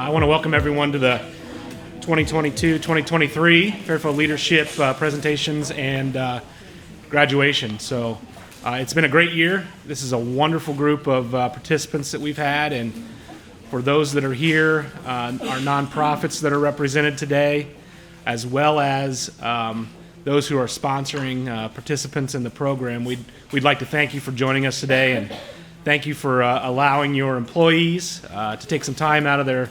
I want to welcome everyone to the 2022-2023 Fairfield Leadership presentations and graduation. So it's been a great year. This is a wonderful group of participants that we've had, and for those that are here, our nonprofits that are represented today, as well as those who are sponsoring participants in the program, we'd like to thank you for joining us today, and thank you for allowing your employees to take some time out of their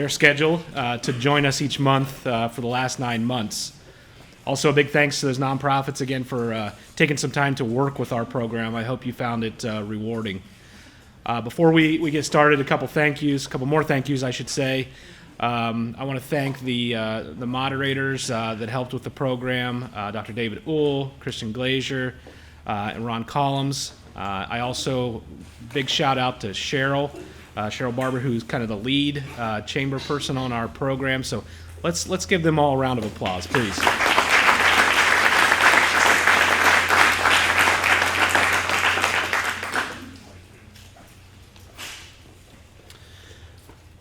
schedule to join us each month for the last 9 months. Also, a big thanks to those nonprofits again for taking some time to work with our program. I hope you found it rewarding. Before we get started, a couple more thank yous, I should say. I want to thank the moderators that helped with the program, Dr. David Uhl, Christian Glazier, and Ron Collins. I also, big shout out to Cheryl Barber, who's kind of the lead chamber person on our program. So let's give them all a round of applause, please.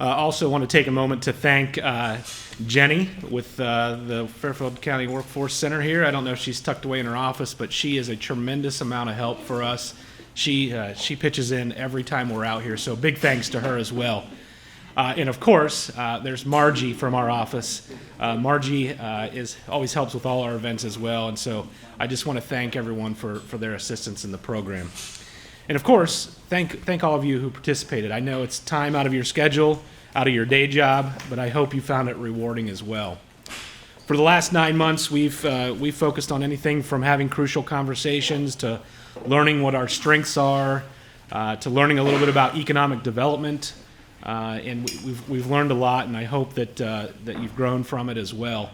Also want to take a moment to thank Jenny with the Fairfield County Workforce Center here. I don't know if she's tucked away in her office, but she is a tremendous amount of help for us. She pitches in every time we're out here, so big thanks to her as well. And of course, there's Margie from our office. Margie always helps with all our events as well, and so I just want to thank everyone for their assistance in the program. And of course, thank all of you who participated. I know it's time out of your schedule, out of your day job, but I hope you found it rewarding as well. For the last 9 months, we've focused on anything from having crucial conversations to learning what our strengths are, to learning a little bit about economic development, and we've learned a lot, and I hope that you've grown from it as well.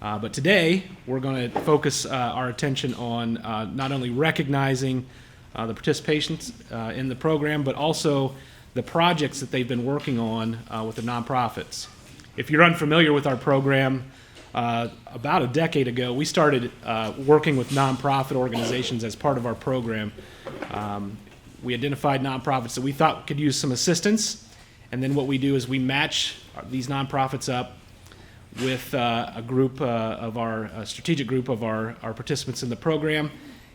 But today, we're going to focus our attention on not only recognizing the participations in the program, but also the projects that they've been working on with the nonprofits. If you're unfamiliar with our program, about a decade ago, we started working with nonprofit organizations as part of our program. We identified nonprofits that we thought could use some assistance, and then what we do is we match these nonprofits up with a strategic group of our participants in the program.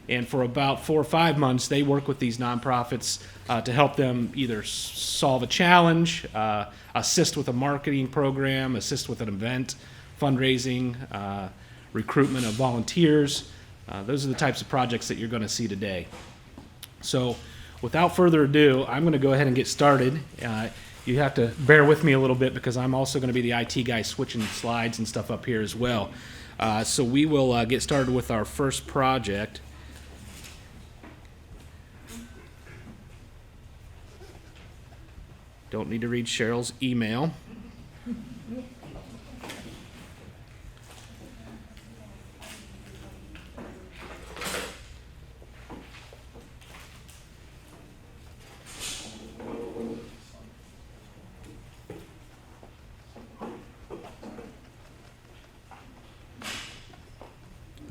And for about 4 or 5 months, they work with these nonprofits to help them either solve a challenge, assist with a marketing program, assist with an event, fundraising, recruitment of volunteers. Those are the types of projects that you're going to see today. So without further ado, I'm going to go ahead and get started. You have to bear with me a little bit because I'm also going to be the IT guy switching slides and stuff up here as well. So we will get started with our first project. Don't need to read Cheryl's email.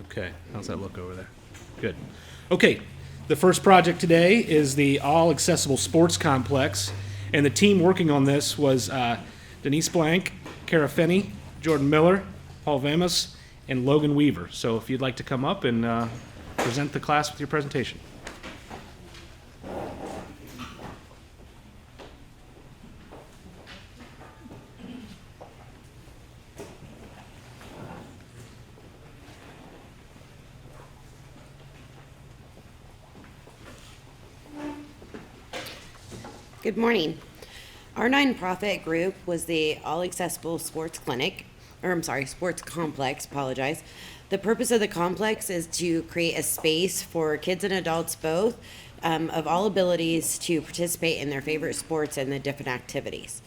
Okay, how's that look over there? Good. Okay, the first project today is the All-Accessible Sports Complex. And the team working on this was Denise Blank, Kara Finney, Jordan Miller, Paul Vamas, and Logan Weaver. So if you'd like to come up and present the class with your presentation. Good morning. Our nonprofit group was the All Accessible Sports Sports Complex, The purpose of the complex is to create a space for kids and adults both of all abilities to participate in their favorite sports and the different activities.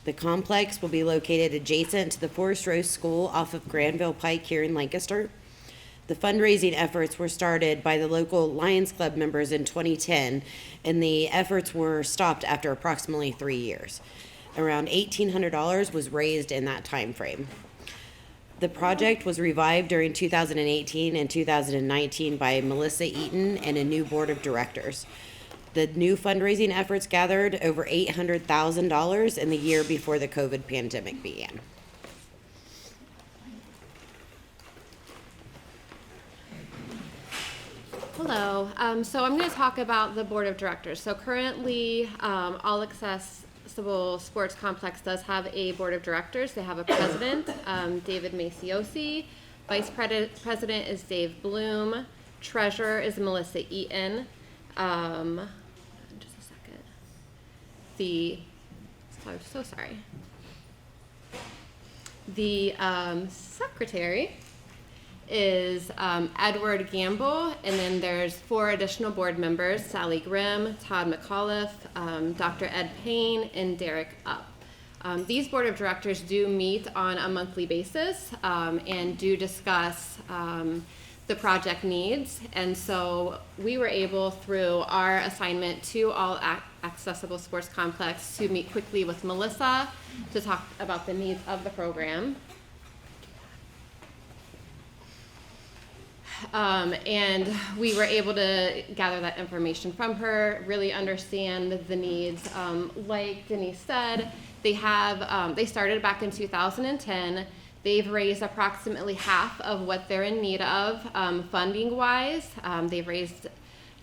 The complex will be located adjacent to the Forest Rose School off of Granville Pike here in Lancaster. The fundraising efforts were started by the local Lions Club members in 2010, and the efforts were stopped after approximately 3 years. Around $1,800 was raised in that time frame. The project was revived during 2018 and 2019 by Melissa Eaton and a new board of directors. The new fundraising efforts gathered over $800,000 in the year before the COVID pandemic began. Hello. So I'm going to talk about the board of directors. So currently, All Accessible Sports Complex does have a board of directors. They have a president, David Maciosi. Vice president is Dave Bloom. Treasurer is Melissa Eaton. Just a second. I'm so sorry. The secretary is Edward Gamble, and then there's 4 additional board members: Sally Grimm, Todd McAuliffe, Dr. Ed Payne, and Derek Upp. These board of directors do meet on a monthly basis and do discuss the project needs, and so we were able, through our assignment to All Accessible Sports Complex, to meet quickly with Melissa to talk about the needs of the program. And we were able to gather that information from her, really understand the needs. Like Denise said, they started back in 2010. They've raised approximately half of what they're in need of, funding-wise. They've raised,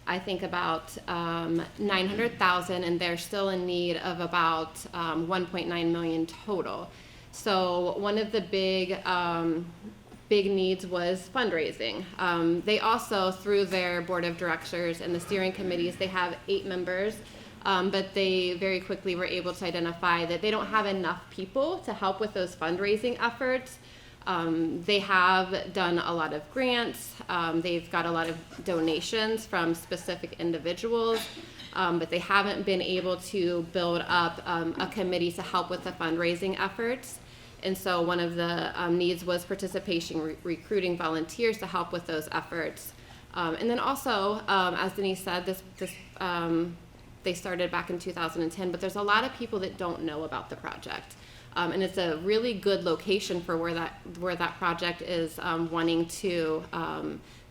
I think, about $900,000, and they're still in need of about $1.9 million total. So one of the big needs was fundraising. They also, through their board of directors and the steering committees, they have 8 members, but they very quickly were able to identify that they don't have enough people to help with those fundraising efforts. They have done a lot of grants. They've got a lot of donations from specific individuals, but they haven't been able to build up a committee to help with the fundraising efforts. And so one of the needs was participation, recruiting volunteers to help with those efforts. And then also, as Denise said, they started back in 2010, but there's a lot of people that don't know about the project. And it's a really good location for where that project is wanting to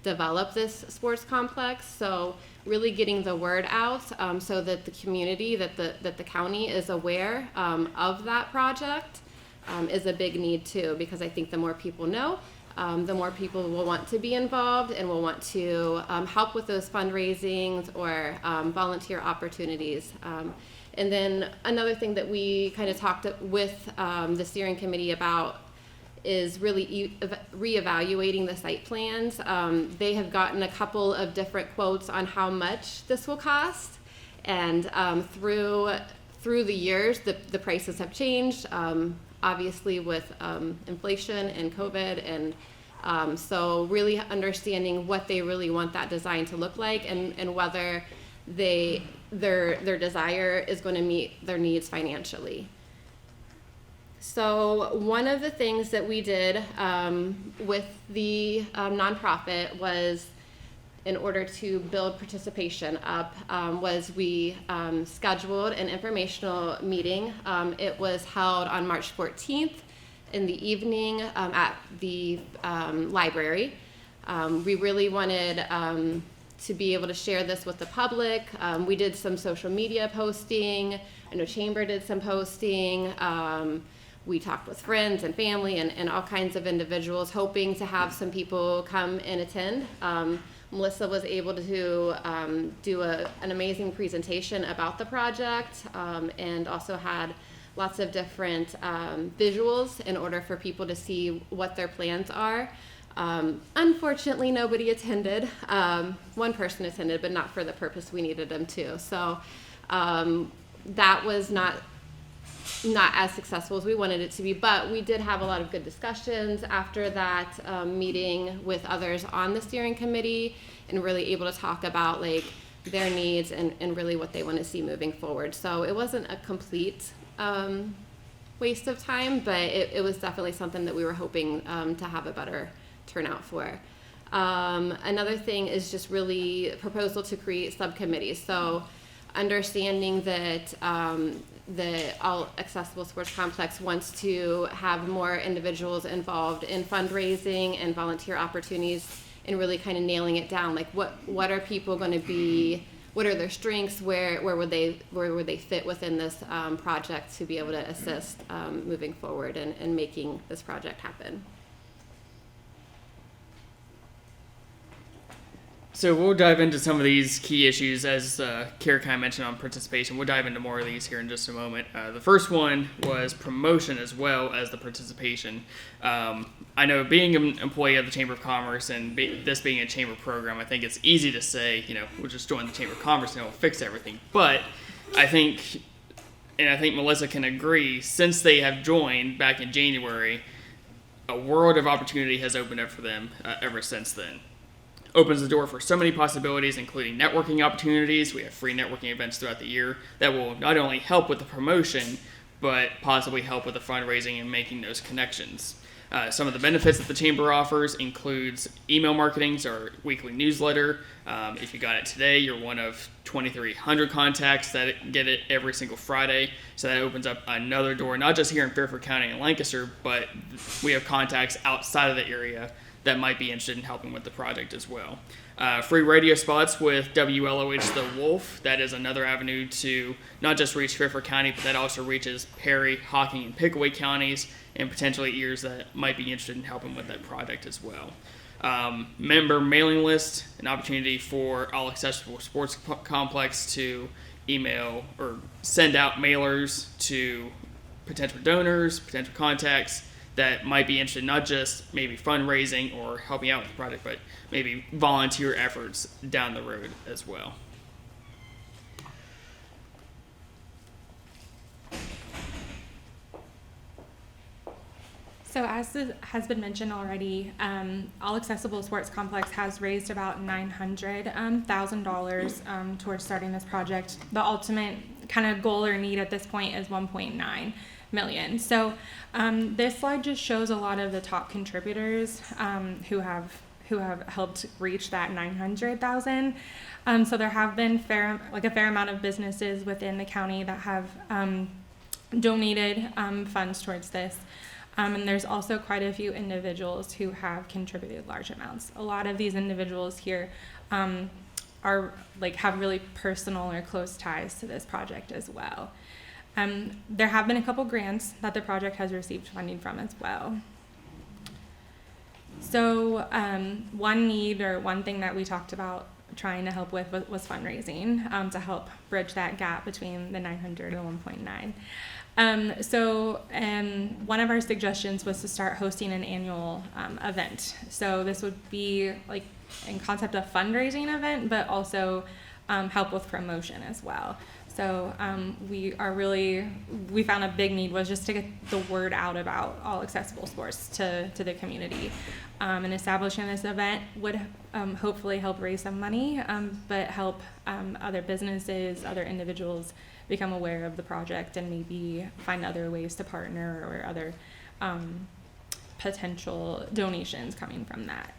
develop this sports complex. So really getting the word out so that the community, that the county is aware of that project. Is a big need too, because I think the more people know, the more people will want to be involved and will want to help with those fundraisings or volunteer opportunities. And then another thing that we kind of talked with the steering committee about is really reevaluating the site plans. They have gotten a couple of different quotes on how much this will cost, and through the years, the prices have changed. Obviously with inflation and COVID, and so really understanding what they really want that design to look like, and whether their desire is going to meet their needs financially. So one of the things that we did with the nonprofit was, in order to build participation up, was we scheduled an informational meeting. It was held on March 14th in the evening at the library. We really wanted to be able to share this with the public. We did some social media posting. I know Chamber did some posting. We talked with friends and family and all kinds of individuals, hoping to have some people come and attend. Melissa was able to do an amazing presentation about the project, and also had lots of different visuals in order for people to see what their plans are. Unfortunately, nobody attended. One person attended, but not for the purpose we needed them to. So that was not as successful as we wanted it to be, but we did have a lot of good discussions after that meeting with others on the steering committee, and really able to talk about like their needs and really what they want to see moving forward. So it wasn't a complete waste of time, but it was definitely something that we were hoping to have a better turnout for. Another thing is just really proposal to create subcommittees. So understanding that the All Accessible Sports Complex wants to have more individuals involved in fundraising and volunteer opportunities, and really kind of nailing it down. Like what are people going to be, what are their strengths, where would they fit within this project to be able to assist moving forward and making this project happen. So we'll dive into some of these key issues as Kara kind of mentioned on participation. We'll dive into more of these here in just a moment. The first one was promotion as well as the participation. I know being an employee of the Chamber of Commerce and this being a chamber program, I think it's easy to say, we'll just join the Chamber of Commerce and it'll fix everything. But I think Melissa can agree, since they have joined back in January, a world of opportunity has opened up for them ever since then. Opens the door for so many possibilities, including networking opportunities. We have free networking events throughout the year that will not only help with the promotion, but possibly help with the fundraising and making those connections. Some of the benefits that the Chamber offers includes email marketing, so our weekly newsletter. If you got it today, you're one of 2,300 contacts that get it every single Friday. So that opens up another door, not just here in Fairfield County and Lancaster, but we have contacts outside of the area that might be interested in helping with the project as well. Free radio spots with WLOH The Wolf. That is another avenue to not just reach Fairfield County, but that also reaches Perry, Hocking, and Pickaway counties, and potentially ears that might be interested in helping with that project as well. Member mailing list, an opportunity for All Accessible Sports Complex to email or send out mailers to potential donors, potential contacts that might be interested, not just maybe fundraising or helping out with the project, but maybe volunteer efforts down the road as well. So as has been mentioned already, All Accessible Sports Complex has raised about $900,000 towards starting this project. The ultimate kind of goal or need at this point is 1.9 million. So this slide just shows a lot of the top contributors who have helped reach that 900,000. So there have been a fair amount of businesses within the county that have donated funds towards this. And there's also quite a few individuals who have contributed large amounts. A lot of these individuals here have really personal or close ties to this project as well. There have been a couple grants that the project has received funding from as well. So one need or one thing that we talked about trying to help with was fundraising to help bridge that gap between the 900 and 1.9. One of our suggestions was to start hosting an annual event. So this would be like in concept a fundraising event, but also help with promotion as well. So we found a big need was just to get the word out about All Accessible Sports to the community. And establishing this event would hopefully help raise some money, but help other businesses, other individuals become aware of the project and maybe find other ways to partner or other potential donations coming from that.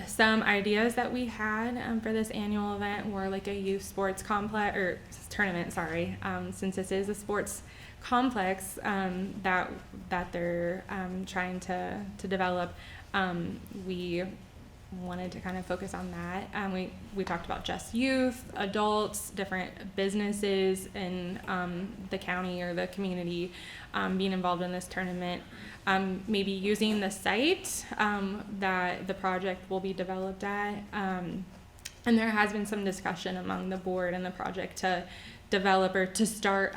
Some ideas that we had for this annual event were like a youth sports complex or tournament, since this is a sports complex that they're trying to develop. We wanted to kind of focus on that. We talked about just youth, adults, different businesses in the county or the community being involved in this tournament. Maybe using the site that the project will be developed at. And there has been some discussion among the board and the project to develop or to start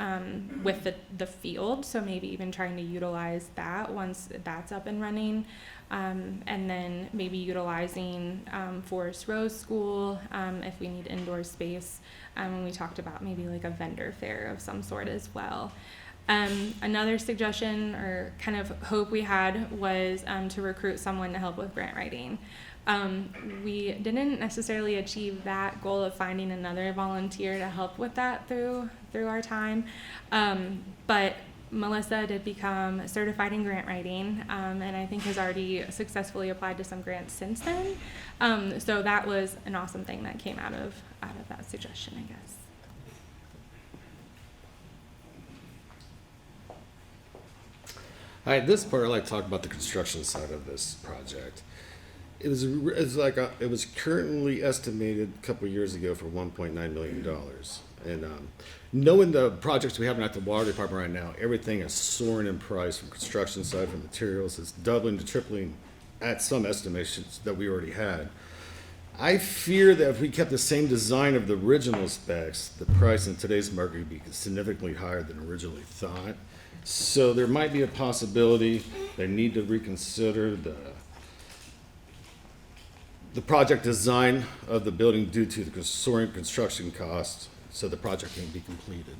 with the field. So maybe even trying to utilize that once that's up and running. And then maybe utilizing Forest Rose School if we need indoor space. And we talked about maybe like a vendor fair of some sort as well. Another suggestion or kind of hope we had was to recruit someone to help with grant writing. We didn't necessarily achieve that goal of finding another volunteer to help with that through our time, but Melissa did become certified in grant writing, and I think has already successfully applied to some grants since then. So that was an awesome thing that came out of that suggestion, I guess. All right, this part I'd like to talk about the construction side of this project. it was currently estimated a couple of years ago for $1.9 million. And knowing the projects we have at the water department right now, everything is soaring in price from construction side, from materials. It's doubling to tripling at some estimations that we already had. I fear that if we kept the same design of the original specs, the price in today's market would be significantly higher than originally thought. So there might be a possibility they need to reconsider the project design of the building due to the soaring construction costs, so the project can be completed.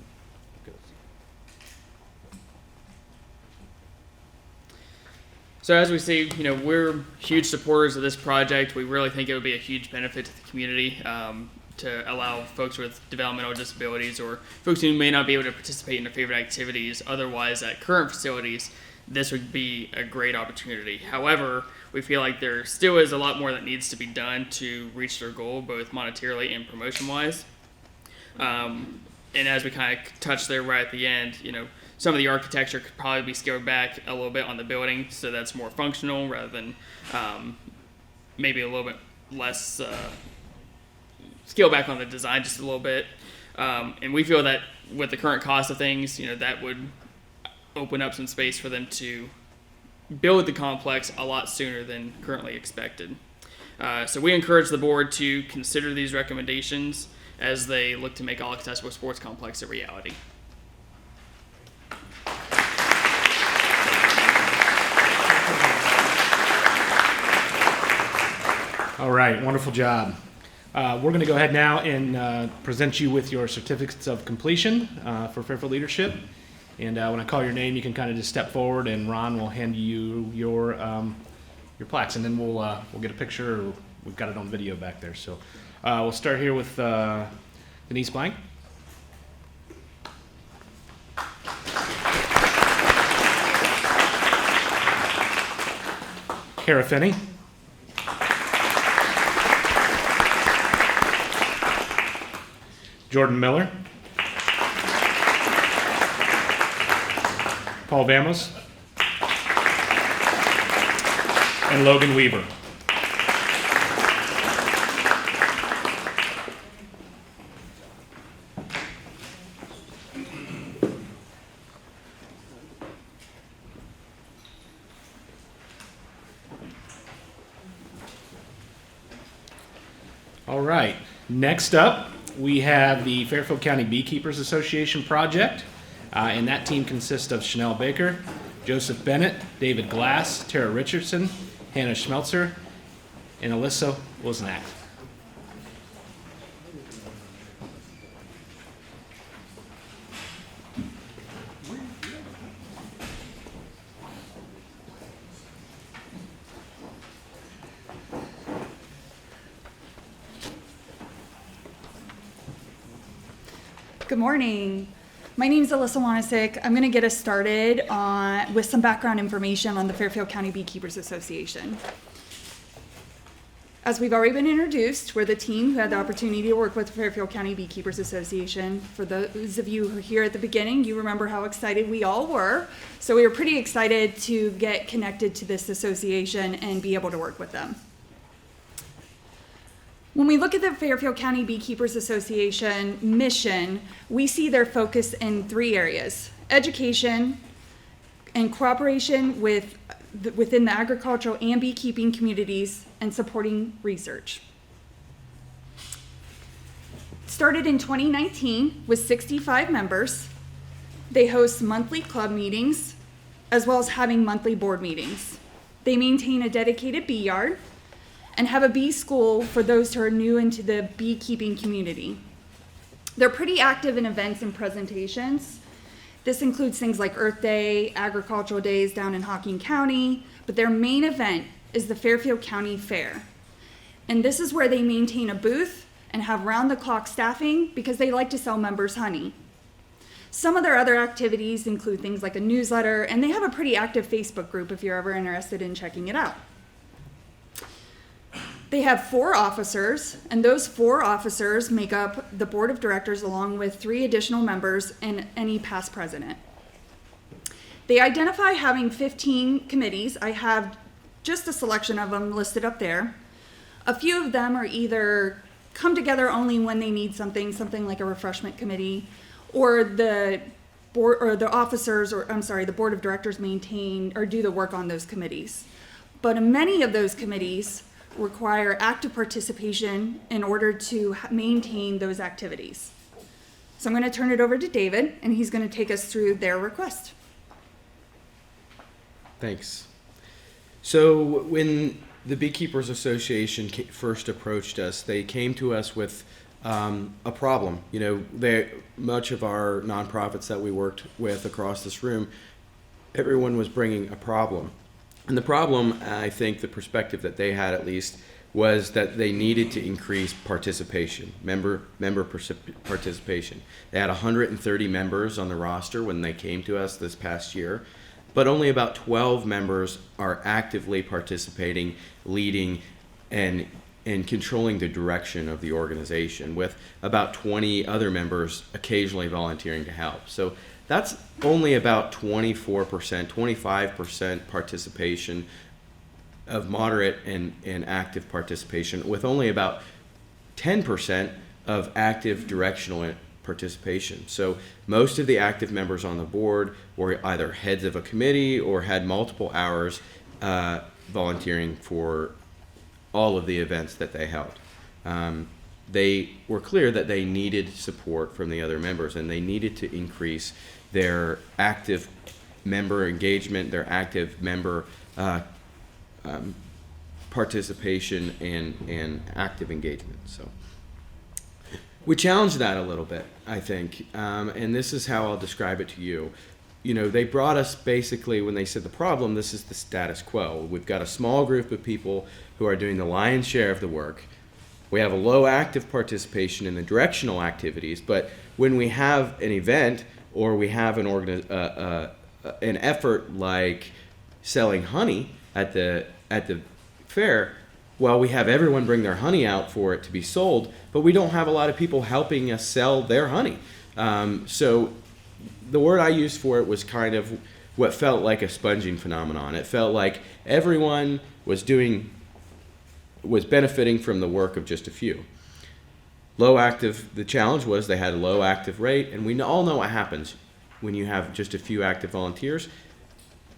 So as we see, we're huge supporters of this project. We really think it would be a huge benefit to the community to allow folks with developmental disabilities or folks who may not be able to participate in their favorite activities otherwise at current facilities. This would be a great opportunity. However, we feel like there still is a lot more that needs to be done to reach their goal, both monetarily and promotion-wise. And as we kind of touched there right at the end, some of the architecture could probably be scaled back a little bit on the building so that's more functional rather than maybe a little bit less scale back on the design just a little bit. And we feel that with the current cost of things, that would open up some space for them to build the complex a lot sooner than currently expected. So we encourage the board to consider these recommendations as they look to make All Accessible Sports Complex a reality. All right, wonderful job. We're going to go ahead now and present you with your certificates of completion for Fairfield Leadership. And when I call your name, you can kind of just step forward, and Ron will hand you your plaques, and then we'll get a picture. We've got it on video back there. So we'll start here with Denise Blank. Kara Finney. Jordan Miller. Paul Vamos. And Logan Weaver. All right, next up, we have the Fairfield County Beekeepers Association project, and that team consists of Chanel Baker, Joseph Bennett, David Glass, Tara Richardson, Hannah Schmelzer, and Alyssa Wozniak. Good morning. My name is Alyssa Wanasik. I'm going to get us started with some background information on the Fairfield County Beekeepers Association. As we've already been introduced, we're the team who had the opportunity to work with the Fairfield County Beekeepers Association. For those of you who are here at the beginning, you remember how excited we all were. So we were pretty excited to get connected to this association and be able to work with them. When we look at the Fairfield County Beekeepers Association mission, we see their focus in three areas: education and cooperation within the agricultural and beekeeping communities, and supporting research. Started in 2019 with 65 members. They host monthly club meetings as well as having monthly board meetings. They maintain a dedicated bee yard and have a bee school for those who are new into the beekeeping community. They're pretty active in events and presentations. This includes things like Earth Day, Agricultural Days down in Hocking County, but their main event is the Fairfield County Fair. And this is where they maintain a booth and have round-the-clock staffing because they like to sell members honey. Some of their other activities include things like a newsletter, and they have a pretty active Facebook group if you're ever interested in checking it out. They have 4 officers, and those 4 officers make up the board of directors along with 3 additional members and any past president. They identify having 15 committees. I have just a selection of them listed up there. A few of them are either come together only when they need something like a refreshment committee, or the board or the officers, or I'm sorry, the board of directors maintain or do the work on those committees. But many of those committees require active participation in order to maintain those activities. So I'm going to turn it over to David, and he's going to take us through their request. Thanks. So when the Beekeepers Association first approached us, they came to us with a problem. You know, much of our nonprofits that we worked with across this room, everyone was bringing a problem. And the problem, I think the perspective that they had at least, was that they needed to increase participation, member participation. They had 130 members on the roster when they came to us this past year, but only about 12 members are actively participating, leading, and controlling the direction of the organization, with about 20 other members occasionally volunteering to help. So that's only about 24%, 25% participation of moderate and active participation, with only about 10% of active directional participation. So most of the active members on the board were either heads of a committee or had multiple hours volunteering for all of the events that they held. They were clear that they needed support from the other members, and they needed to increase their active member engagement, their active member participation, and active engagement. So we challenged that a little bit, I think, and this is how I'll describe it to you. You know, they brought us basically, when they said the problem, this is the status quo. We've got a small group of people who are doing the lion's share of the work. We have a low active participation in the directional activities, but when we have an event or we have an effort like selling honey at the fair, well, we have everyone bring their honey out for it to be sold, but we don't have a lot of people helping us sell their honey. So the word I used for it was kind of what felt like a sponging phenomenon. It felt like everyone was benefiting from the work of just a few. Low active, the challenge was they had a low active rate, and we all know what happens when you have just a few active volunteers.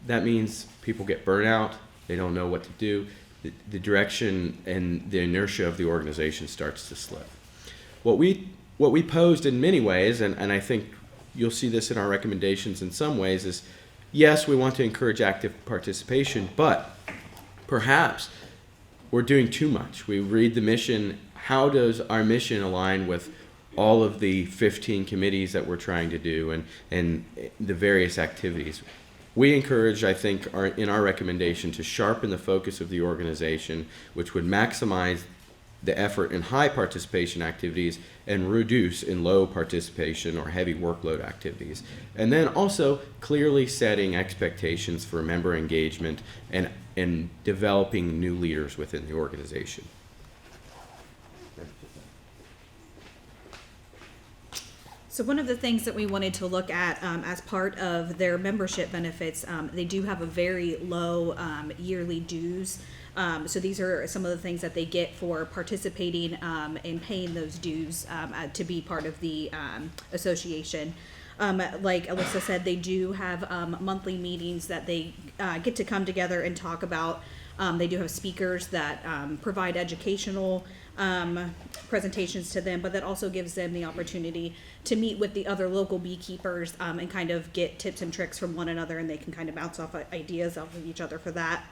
That means people get burnt out, they don't know what to do, the direction and the inertia of the organization starts to slip. What we posed in many ways, and I think you'll see this in our recommendations in some ways, is yes, we want to encourage active participation, but perhaps we're doing too much. We read the mission. How does our mission align with all of the 15 committees that we're trying to do and the various activities? We encourage, I think, in our recommendation to sharpen the focus of the organization, which would maximize the effort in high participation activities and reduce in low participation or heavy workload activities. And then also clearly setting expectations for member engagement and developing new leaders within the organization. So one of the things that we wanted to look at as part of their membership benefits, they do have a very low yearly dues. So these are some of the things that they get for participating and paying those dues to be part of the association. Like Alyssa said, they do have monthly meetings that they get to come together and talk about. They do have speakers that provide educational presentations to them, but that also gives them the opportunity to meet with the other local beekeepers and kind of get tips and tricks from one another, and they can kind of bounce off ideas off of each other for that.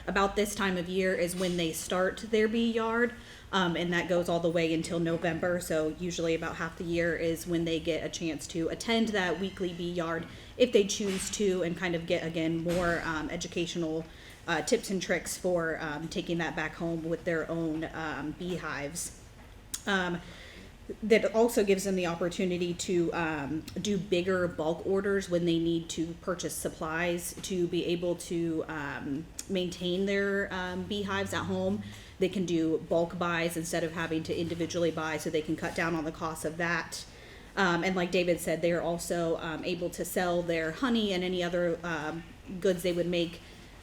About this time of year is when they start their bee yard, and that goes all the way until November. So usually about half the year is when they get a chance to attend that weekly bee yard if they choose to, and kind of get, again, more educational tips and tricks for taking that back home with their own beehives. That also gives them the opportunity to do bigger bulk orders when they need to purchase supplies to be able to maintain their beehives at home. They can do bulk buys instead of having to individually buy, so they can cut down on the cost of that. And like David said, they are also able to sell their honey and any other goods they would make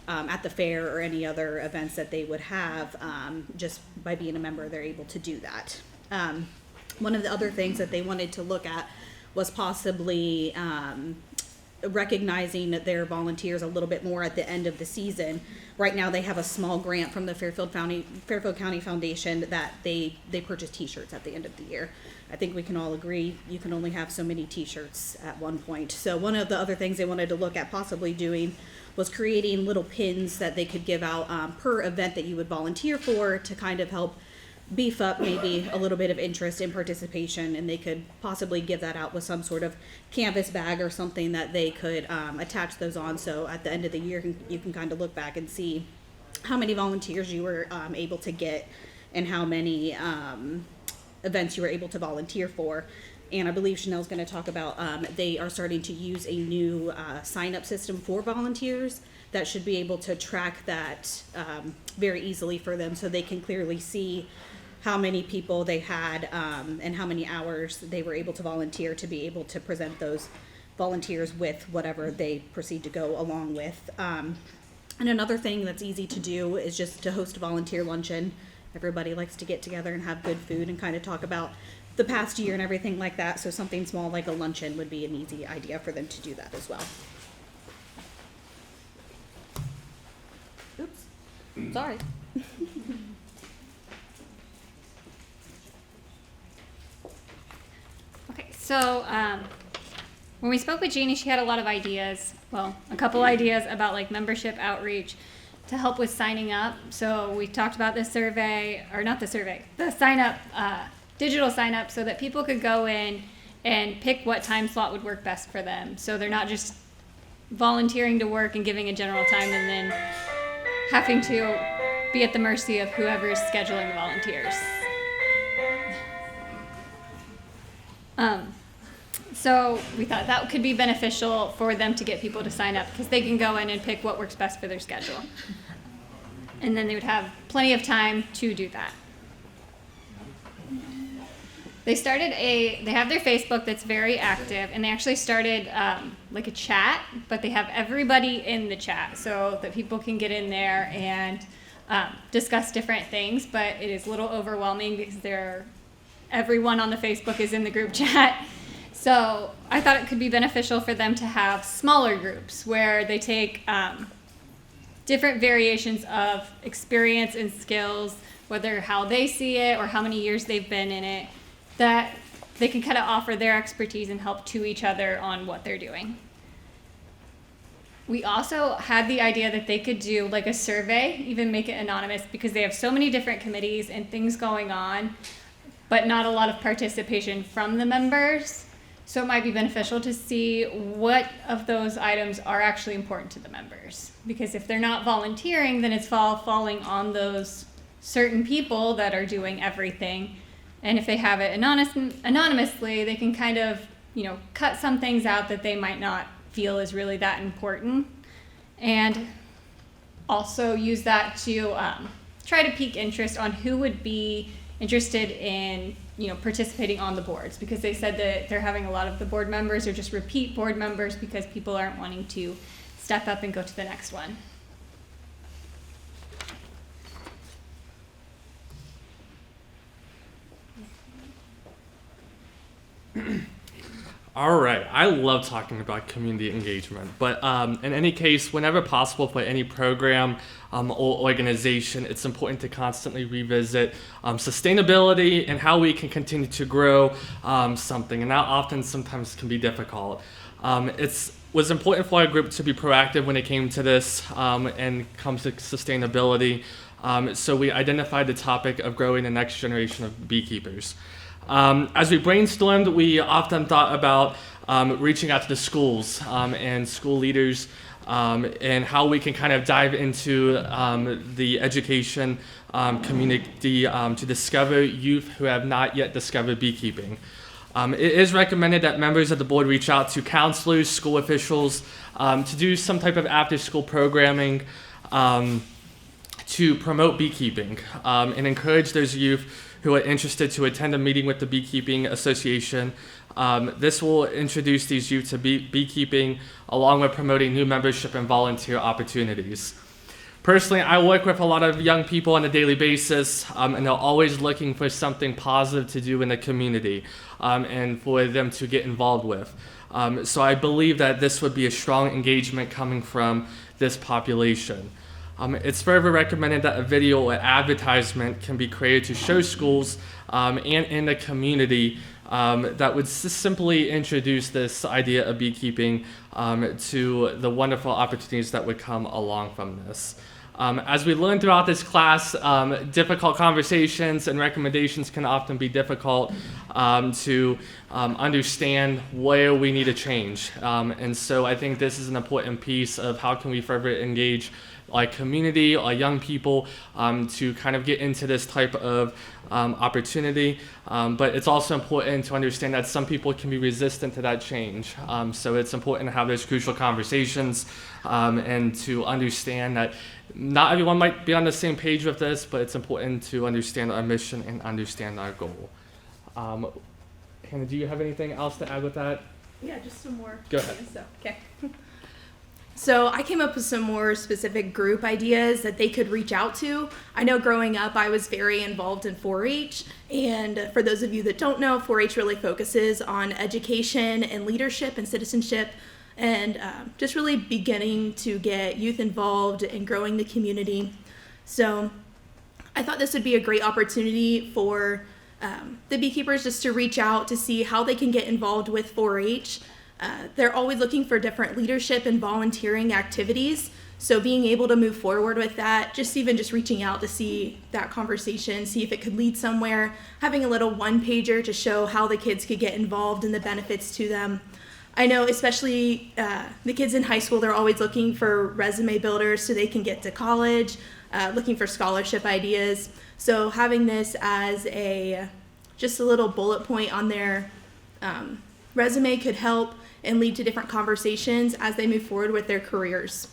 at the fair or any other events that they would have. Just by being a member, they're able to do that. One of the other things that they wanted to look at was possibly recognizing their volunteers a little bit more at the end of the season. Right now, they have a small grant from the Fairfield County Foundation that they purchase T-shirts at the end of the year. I think we can all agree you can only have so many T-shirts at one point. So one of the other things they wanted to look at possibly doing was creating little pins that they could give out per event that you would volunteer for, to kind of help beef up maybe a little bit of interest in participation, and they could possibly give that out with some sort of canvas bag or something that they could attach those on. So at the end of the year, you can kind of look back and see how many volunteers you were able to get and how many events you were able to volunteer for. And I believe Chanel's going to talk about they are starting to use a new sign-up system for volunteers that should be able to track that very easily for them, so they can clearly see how many people they had and how many hours they were able to volunteer, to be able to present those volunteers with whatever they proceed to go along with. And another thing that's easy to do is just to host a volunteer luncheon. Everybody likes to get together and have good food and kind of talk about the past year and everything like that. So something small like a luncheon would be an easy idea for them to do that as well. Oops, sorry. Okay, so when we spoke with Jeannie, she had a lot of ideas. Well, a couple ideas about like membership outreach to help with signing up. So we talked about the survey, or not the survey, the sign up, digital sign up, so that people could go in and pick what time slot would work best for them. So they're not just volunteering to work and giving a general time and then having to be at the mercy of whoever's scheduling the volunteers. So we thought that could be beneficial for them to get people to sign up, because they can go in and pick what works best for their schedule. And then they would have plenty of time to do that. They have their Facebook that's very active, and they actually started like a chat, but they have everybody in the chat so that people can get in there and discuss different things, but it is a little overwhelming because everyone on the Facebook is in the group chat. So I thought it could be beneficial for them to have smaller groups where they take different variations of experience and skills, whether how they see it or how many years they've been in it, that they can kind of offer their expertise and help to each other on what they're doing. We also had the idea that they could do like a survey, even make it anonymous, because they have so many different committees and things going on, but not a lot of participation from the members. So it might be beneficial to see what of those items are actually important to the members. Because if they're not volunteering, then it's falling on those certain people that are doing everything. And if they have it anonymously, they can kind of, cut some things out that they might not feel is really that important. And also use that to try to pique interest on who would be interested in participating on the boards, because they said that they're having a lot of the board members or just repeat board members because people aren't wanting to step up and go to the next one. All right, I love talking about community engagement, but in any case, whenever possible for any program or organization, it's important to constantly revisit sustainability and how we can continue to grow something, and that sometimes can be difficult. It was important for our group to be proactive when it came to this and comes to sustainability, so we identified the topic of growing the next generation of beekeepers. As we brainstormed, we often thought about reaching out to the schools and school leaders and how we can kind of dive into the education community to discover youth who have not yet discovered beekeeping. It is recommended that members of the board reach out to counselors, school officials, to do some type of after-school programming to promote beekeeping and encourage those youth who are interested to attend a meeting with the Beekeeping Association. This will introduce these youth to beekeeping, along with promoting new membership and volunteer opportunities. Personally, I work with a lot of young people on a daily basis, and they're always looking for something positive to do in the community and for them to get involved with. So I believe that this would be a strong engagement coming from this population. It's further recommended that a video or advertisement can be created to show schools and in the community that would simply introduce this idea of beekeeping to the wonderful opportunities that would come along from this. As we learn throughout this class, difficult conversations and recommendations can often be difficult to understand where we need to change. And so I think this is an important piece of how can we further engage our community, our young people, to kind of get into this type of opportunity. But it's also important to understand that some people can be resistant to that change. So it's important to have those crucial conversations and to understand that not everyone might be on the same page with this, but it's important to understand our mission and understand our goal. Hannah, do you have anything else to add with that? Yeah, just some more. Go ahead. Okay. So I came up with some more specific group ideas that they could reach out to. I know growing up I was very involved in 4-H, and for those of you that don't know, 4-H really focuses on education and leadership and citizenship, and just really beginning to get youth involved and growing the community. So I thought this would be a great opportunity for the beekeepers just to reach out to see how they can get involved with 4-H. They're always looking for different leadership and volunteering activities. So being able to move forward with that, just reaching out to see that conversation, see if it could lead somewhere, having a little one-pager to show how the kids could get involved and the benefits to them. I know especially the kids in high school, they're always looking for resume builders so they can get to college, looking for scholarship ideas. So having this as just a little bullet point on their resume could help and lead to different conversations as they move forward with their careers.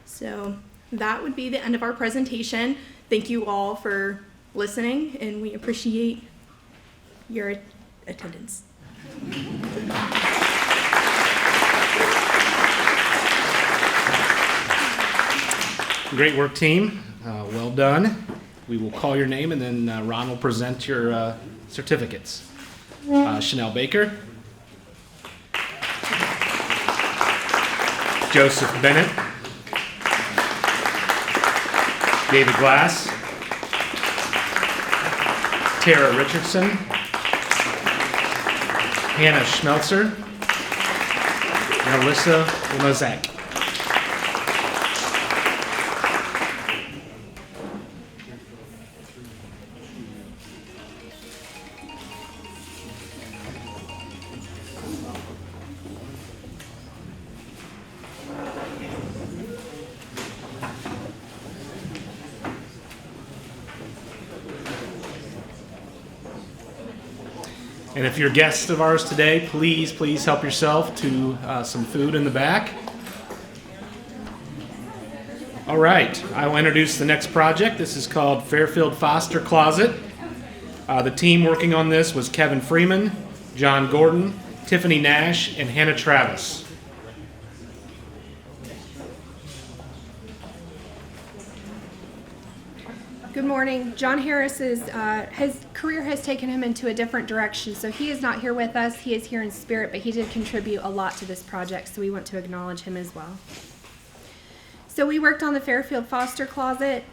So that would be the end of our presentation. Thank you all for listening, and we appreciate your attendance. Great work, team. Well done. We will call your name, and then Ron will present your certificates. Chanel Baker. Joseph Bennett. David Glass. Tara Richardson. Hannah Schmelzer. And Alyssa Lamazak. And if you're guests of ours today, please help yourself to some food in the back. All right, I will introduce the next project. This is called Fairfield Foster Closet. The team working on this was Kevin Freeman, John Gordon, Tiffany Nash, and Hannah Travis. Good morning. John Harris's his career has taken him into a different direction, so he is not here with us. He is here in spirit, but he did contribute a lot to this project, so we want to acknowledge him as well. So we worked on the Fairfield Foster Closet.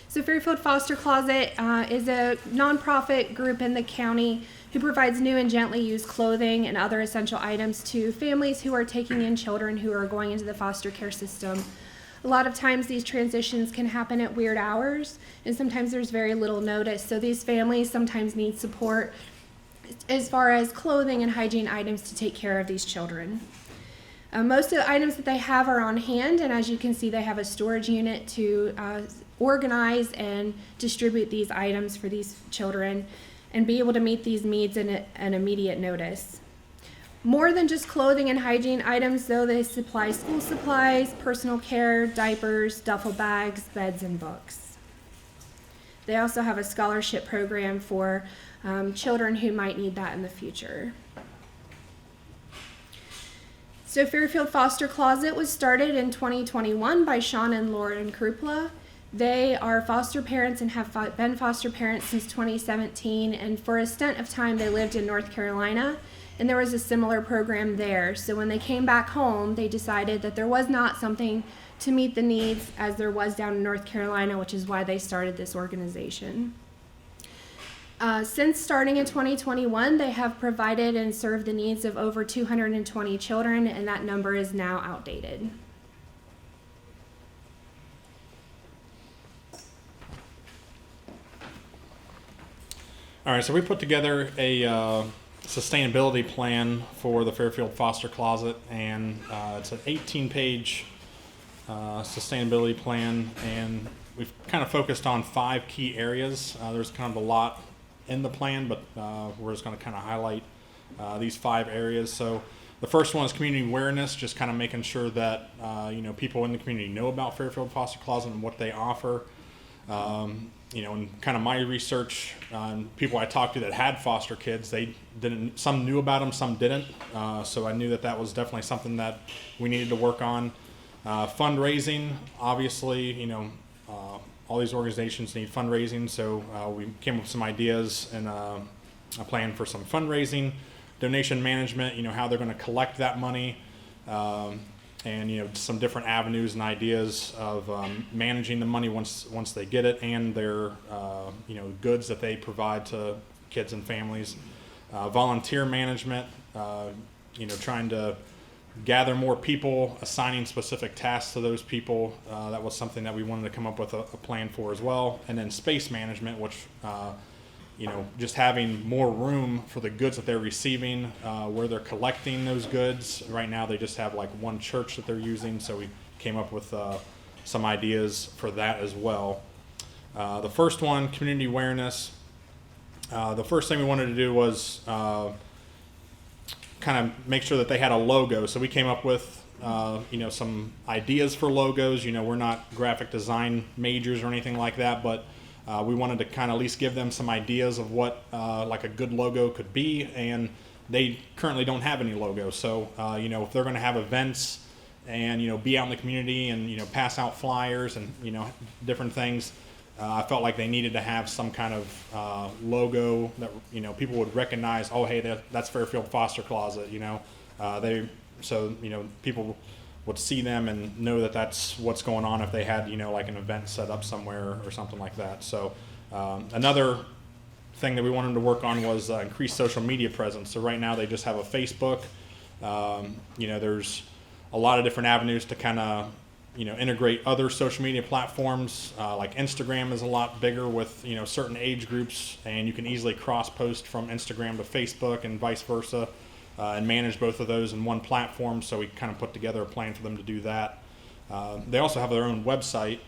So Fairfield Foster Closet is a nonprofit group in the county who provides new and gently used clothing and other essential items to families who are taking in children who are going into the foster care system. A lot of times these transitions can happen at weird hours, and sometimes there's very little notice. So these families sometimes need support as far as clothing and hygiene items to take care of these children. Most of the items that they have are on hand, and as you can see, they have a storage unit to organize and distribute these items for these children and be able to meet these needs in an immediate notice. More than just clothing and hygiene items, though, they supply school supplies, personal care, diapers, duffel bags, beds, and books. They also have a scholarship program for children who might need that in the future. So Fairfield Foster Closet was started in 2021 by Sean and Lauren Krupla. They are foster parents and have been foster parents since 2017, and for a stint of time they lived in North Carolina, and there was a similar program there. So when they came back home, they decided that there was not something to meet the needs as there was down in North Carolina, which is why they started this organization. Since starting in 2021, they have provided and served the needs of over 220 children, and that number is now outdated. All right, so we put together a sustainability plan for the Fairfield Foster Closet, and it's an 18-page sustainability plan, and we've kind of focused on 5 key areas. There's kind of a lot in the plan, but we're just going to kind of highlight these 5 areas. So the first one is community awareness, just kind of making sure that people in the community know about Fairfield Foster Closet and what they offer. And kind of my research on people I talked to that had foster kids, some knew about them, some didn't. So I knew that was definitely something that we needed to work on. Fundraising, obviously, all these organizations need fundraising, so we came up with some ideas and a plan for some fundraising. Donation management, how they're going to collect that money, and some different avenues and ideas of managing the money once they get it, and their goods that they provide to kids and families. Volunteer management, trying to gather more people, assigning specific tasks to those people. That was something that we wanted to come up with a plan for as well. And then space management, which just having more room for the goods that they're receiving, where they're collecting those goods. Right now they just have like one church that they're using, so we came up with some ideas for that as well. The first one, community awareness. The first thing we wanted to do was kind of make sure that they had a logo. So we came up with some ideas for logos. We're not graphic design majors or anything like that, but we wanted to kind of at least give them some ideas of what like a good logo could be, and they currently don't have any logos. So if they're going to have events and be out in the community and pass out flyers and different things, I felt like they needed to have some kind of logo that people would recognize. Oh, hey, that's Fairfield Foster Closet. People would see them and know that that's what's going on if they had like an event set up somewhere or something like that. So another thing that we wanted to work on was increased social media presence. So right now they just have a Facebook. There's a lot of different avenues to kind of integrate other social media platforms. Like Instagram is a lot bigger with certain age groups, and you can easily cross post from Instagram to Facebook and vice versa. And manage both of those in one platform, so we kind of put together a plan for them to do that. They also have their own website,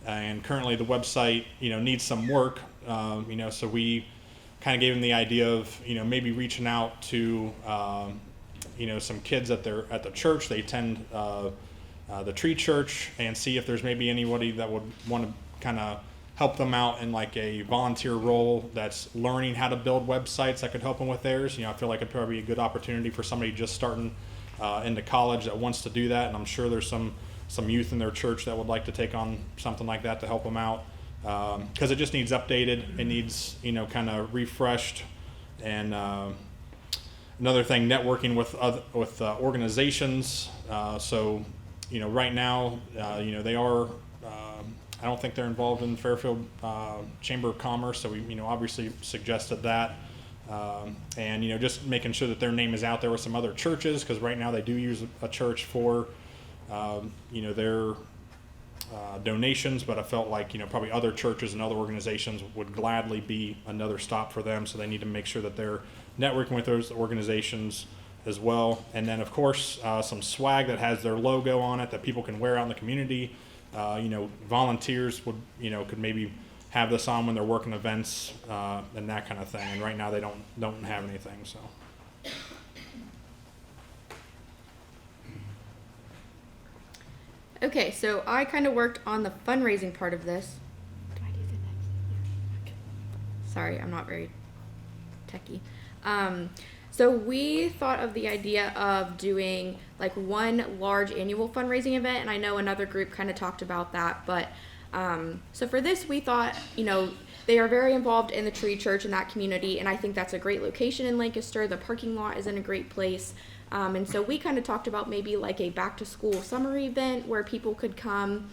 and currently the website needs some work. So we kind of gave them the idea of maybe reaching out to some kids at the church. They attend the Tree Church, and see if there's maybe anybody that would want to kind of help them out in like a volunteer role that's learning how to build websites that could help them with theirs. I feel like it'd probably be a good opportunity for somebody just starting into college that wants to do that, and I'm sure there's some youth in their church that would like to take on something like that to help them out, because it just needs updated. It needs kind of refreshed. And another thing, networking with organizations. So right now they are. I don't think they're involved in the Fairfield Chamber of Commerce, so we obviously suggested that, and just making sure that their name is out there with some other churches, because right now they do use a church for their donations, but I felt like probably other churches and other organizations would gladly be another stop for them, so they need to make sure that they're networking with those organizations as well. And then of course some swag that has their logo on it that people can wear out in the community. Volunteers would, could maybe have this on when they're working events and that kind of thing. And right now they don't have anything. So. Okay, so I kind of worked on the fundraising part of this. Sorry, I'm not very techie. So we thought of the idea of doing like one large annual fundraising event, and I know another group kind of talked about that, but so for this we thought, they are very involved in the Tree Church in that community, and I think that's a great location in Lancaster. The parking lot is in a great place. And so we kind of talked about maybe like a back to school summer event where people could come,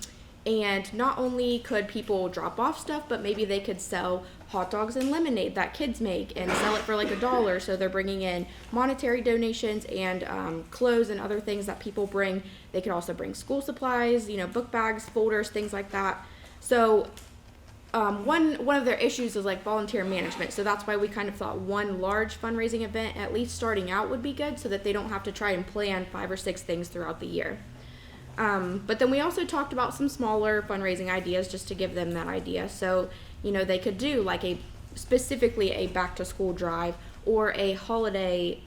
and not only could people drop off stuff, but maybe they could sell hot dogs and lemonade that kids make and sell it for like $1. So they're bringing in monetary donations and clothes and other things that people bring. They could also bring school supplies, book bags, folders, things like that. So one of their issues is like volunteer management. So that's why we kind of thought one large fundraising event, at least starting out, would be good so that they don't have to try and plan 5 or 6 things throughout the year. But then we also talked about some smaller fundraising ideas just to give them that idea. So, they could do like specifically a back to school drive or a holiday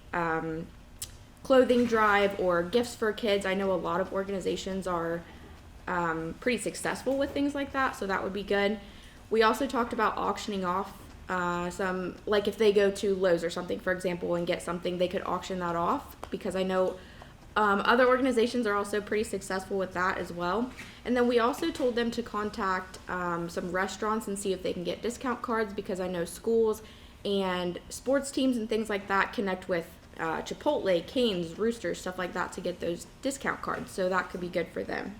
clothing drive or gifts for kids. I know a lot of organizations are pretty successful with things like that, so that would be good. We also talked about auctioning off some, like if they go to Lowe's or something, for example, and get something, they could auction that off, because I know other organizations are also pretty successful with that as well. And then we also told them to contact some restaurants and see if they can get discount cards, because I know schools and sports teams and things like that connect with Chipotle, Cane's, Roosters, stuff like that to get those discount cards. So that could be good for them.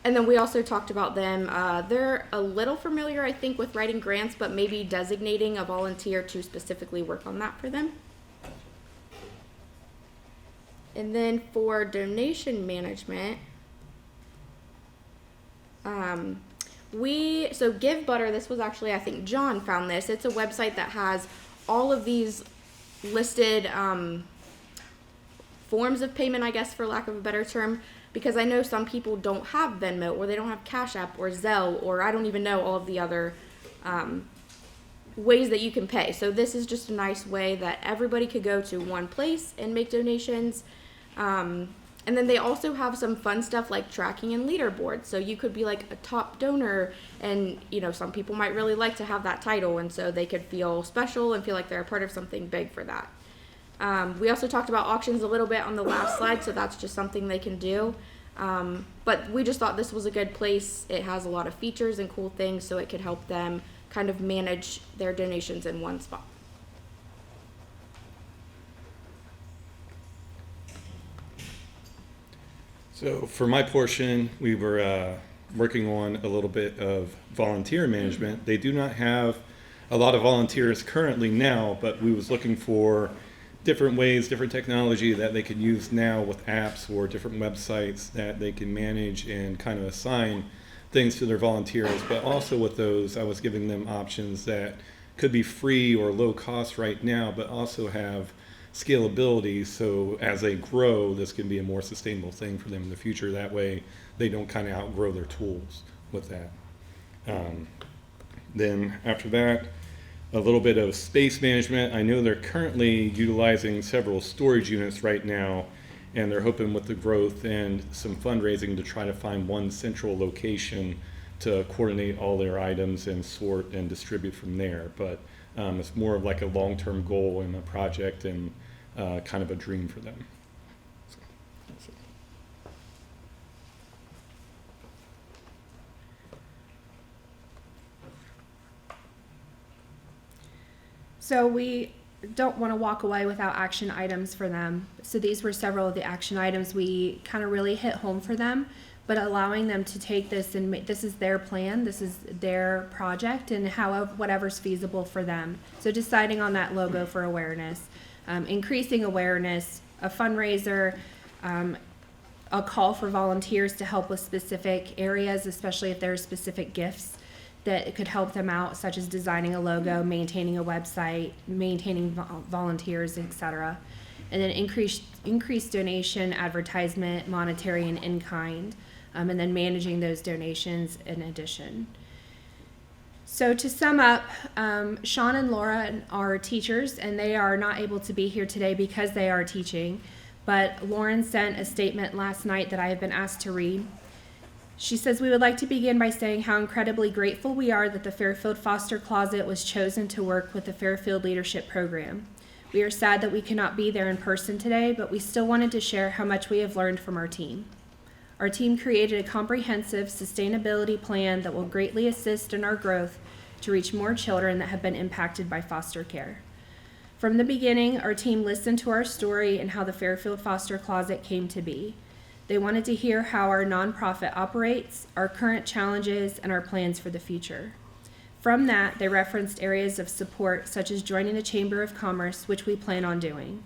And then we also talked about them. They're a little familiar, I think, with writing grants, but maybe designating a volunteer to specifically work on that for them. And then for donation management, so Give Butter, this was actually, I think John found this. It's a website that has all of these listed forms of payment, I guess, for lack of a better term, because I know some people don't have Venmo, or they don't have Cash App or Zelle, or I don't even know all of the other ways that you can pay. So this is just a nice way that everybody could go to one place and make donations. And then they also have some fun stuff like tracking and leaderboards. So you could be like a top donor, and some people might really like to have that title, and so they could feel special and feel like they're a part of something big for that. We also talked about auctions a little bit on the last slide, so that's just something they can do. But we just thought this was a good place. It has a lot of features and cool things, so it could help them kind of manage their donations in one spot. So for my portion, we were working on a little bit of volunteer management. They do not have a lot of volunteers currently now, but we was looking for different ways, different technology that they could use now with apps or different websites that they can manage and kind of assign things to their volunteers. But also with those, I was giving them options that could be free or low cost right now, but also have scalability, so as they grow, this can be a more sustainable thing for them in the future. That way they don't kind of outgrow their tools with that. Then after that, a little bit of space management. I know they're currently utilizing several storage units right now, and they're hoping with the growth and some fundraising to try to find one central location to coordinate all their items and sort and distribute from there. But it's more of like a long-term goal and a project, and kind of a dream for them. So, that's it. So we don't want to walk away without action items for them. So these were several of the action items we kind of really hit home for them, but allowing them to take this and this is their plan, this is their project, and however, whatever's feasible for them. So deciding on that logo for awareness, increasing awareness, a fundraiser, a call for volunteers to help with specific areas, especially if there are specific gifts that could help them out, such as designing a logo, maintaining a website, maintaining volunteers, etc. And then increased donation, advertisement, monetary, and in-kind, and then managing those donations in addition. So to sum up, Sean and Laura are teachers, and they are not able to be here today because they are teaching. But Lauren sent a statement last night that I have been asked to read. She says, "We would like to begin by saying how incredibly grateful we are that the Fairfield Foster Closet was chosen to work with the Fairfield Leadership Program. We are sad that we cannot be there in person today, but we still wanted to share how much we have learned from our team. Our team created a comprehensive sustainability plan that will greatly assist in our growth to reach more children that have been impacted by foster care. From the beginning, our team listened to our story and how the Fairfield Foster Closet came to be. They wanted to hear how our nonprofit operates, our current challenges, and our plans for the future. From that, they referenced areas of support such as joining the Chamber of Commerce, which we plan on doing.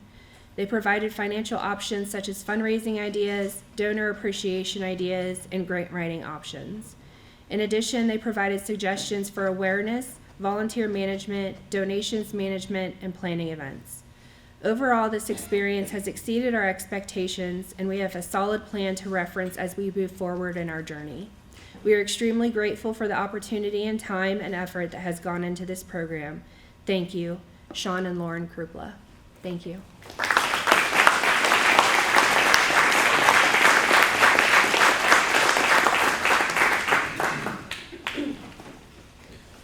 They provided financial options such as fundraising ideas, donor appreciation ideas, and grant writing options. In addition, they provided suggestions for awareness, volunteer management, donations management, and planning events. Overall, this experience has exceeded our expectations, and we have a solid plan to reference as we move forward in our journey. We are extremely grateful for the opportunity and time and effort that has gone into this program. Thank you, Sean and Lauren Krupla. Thank you.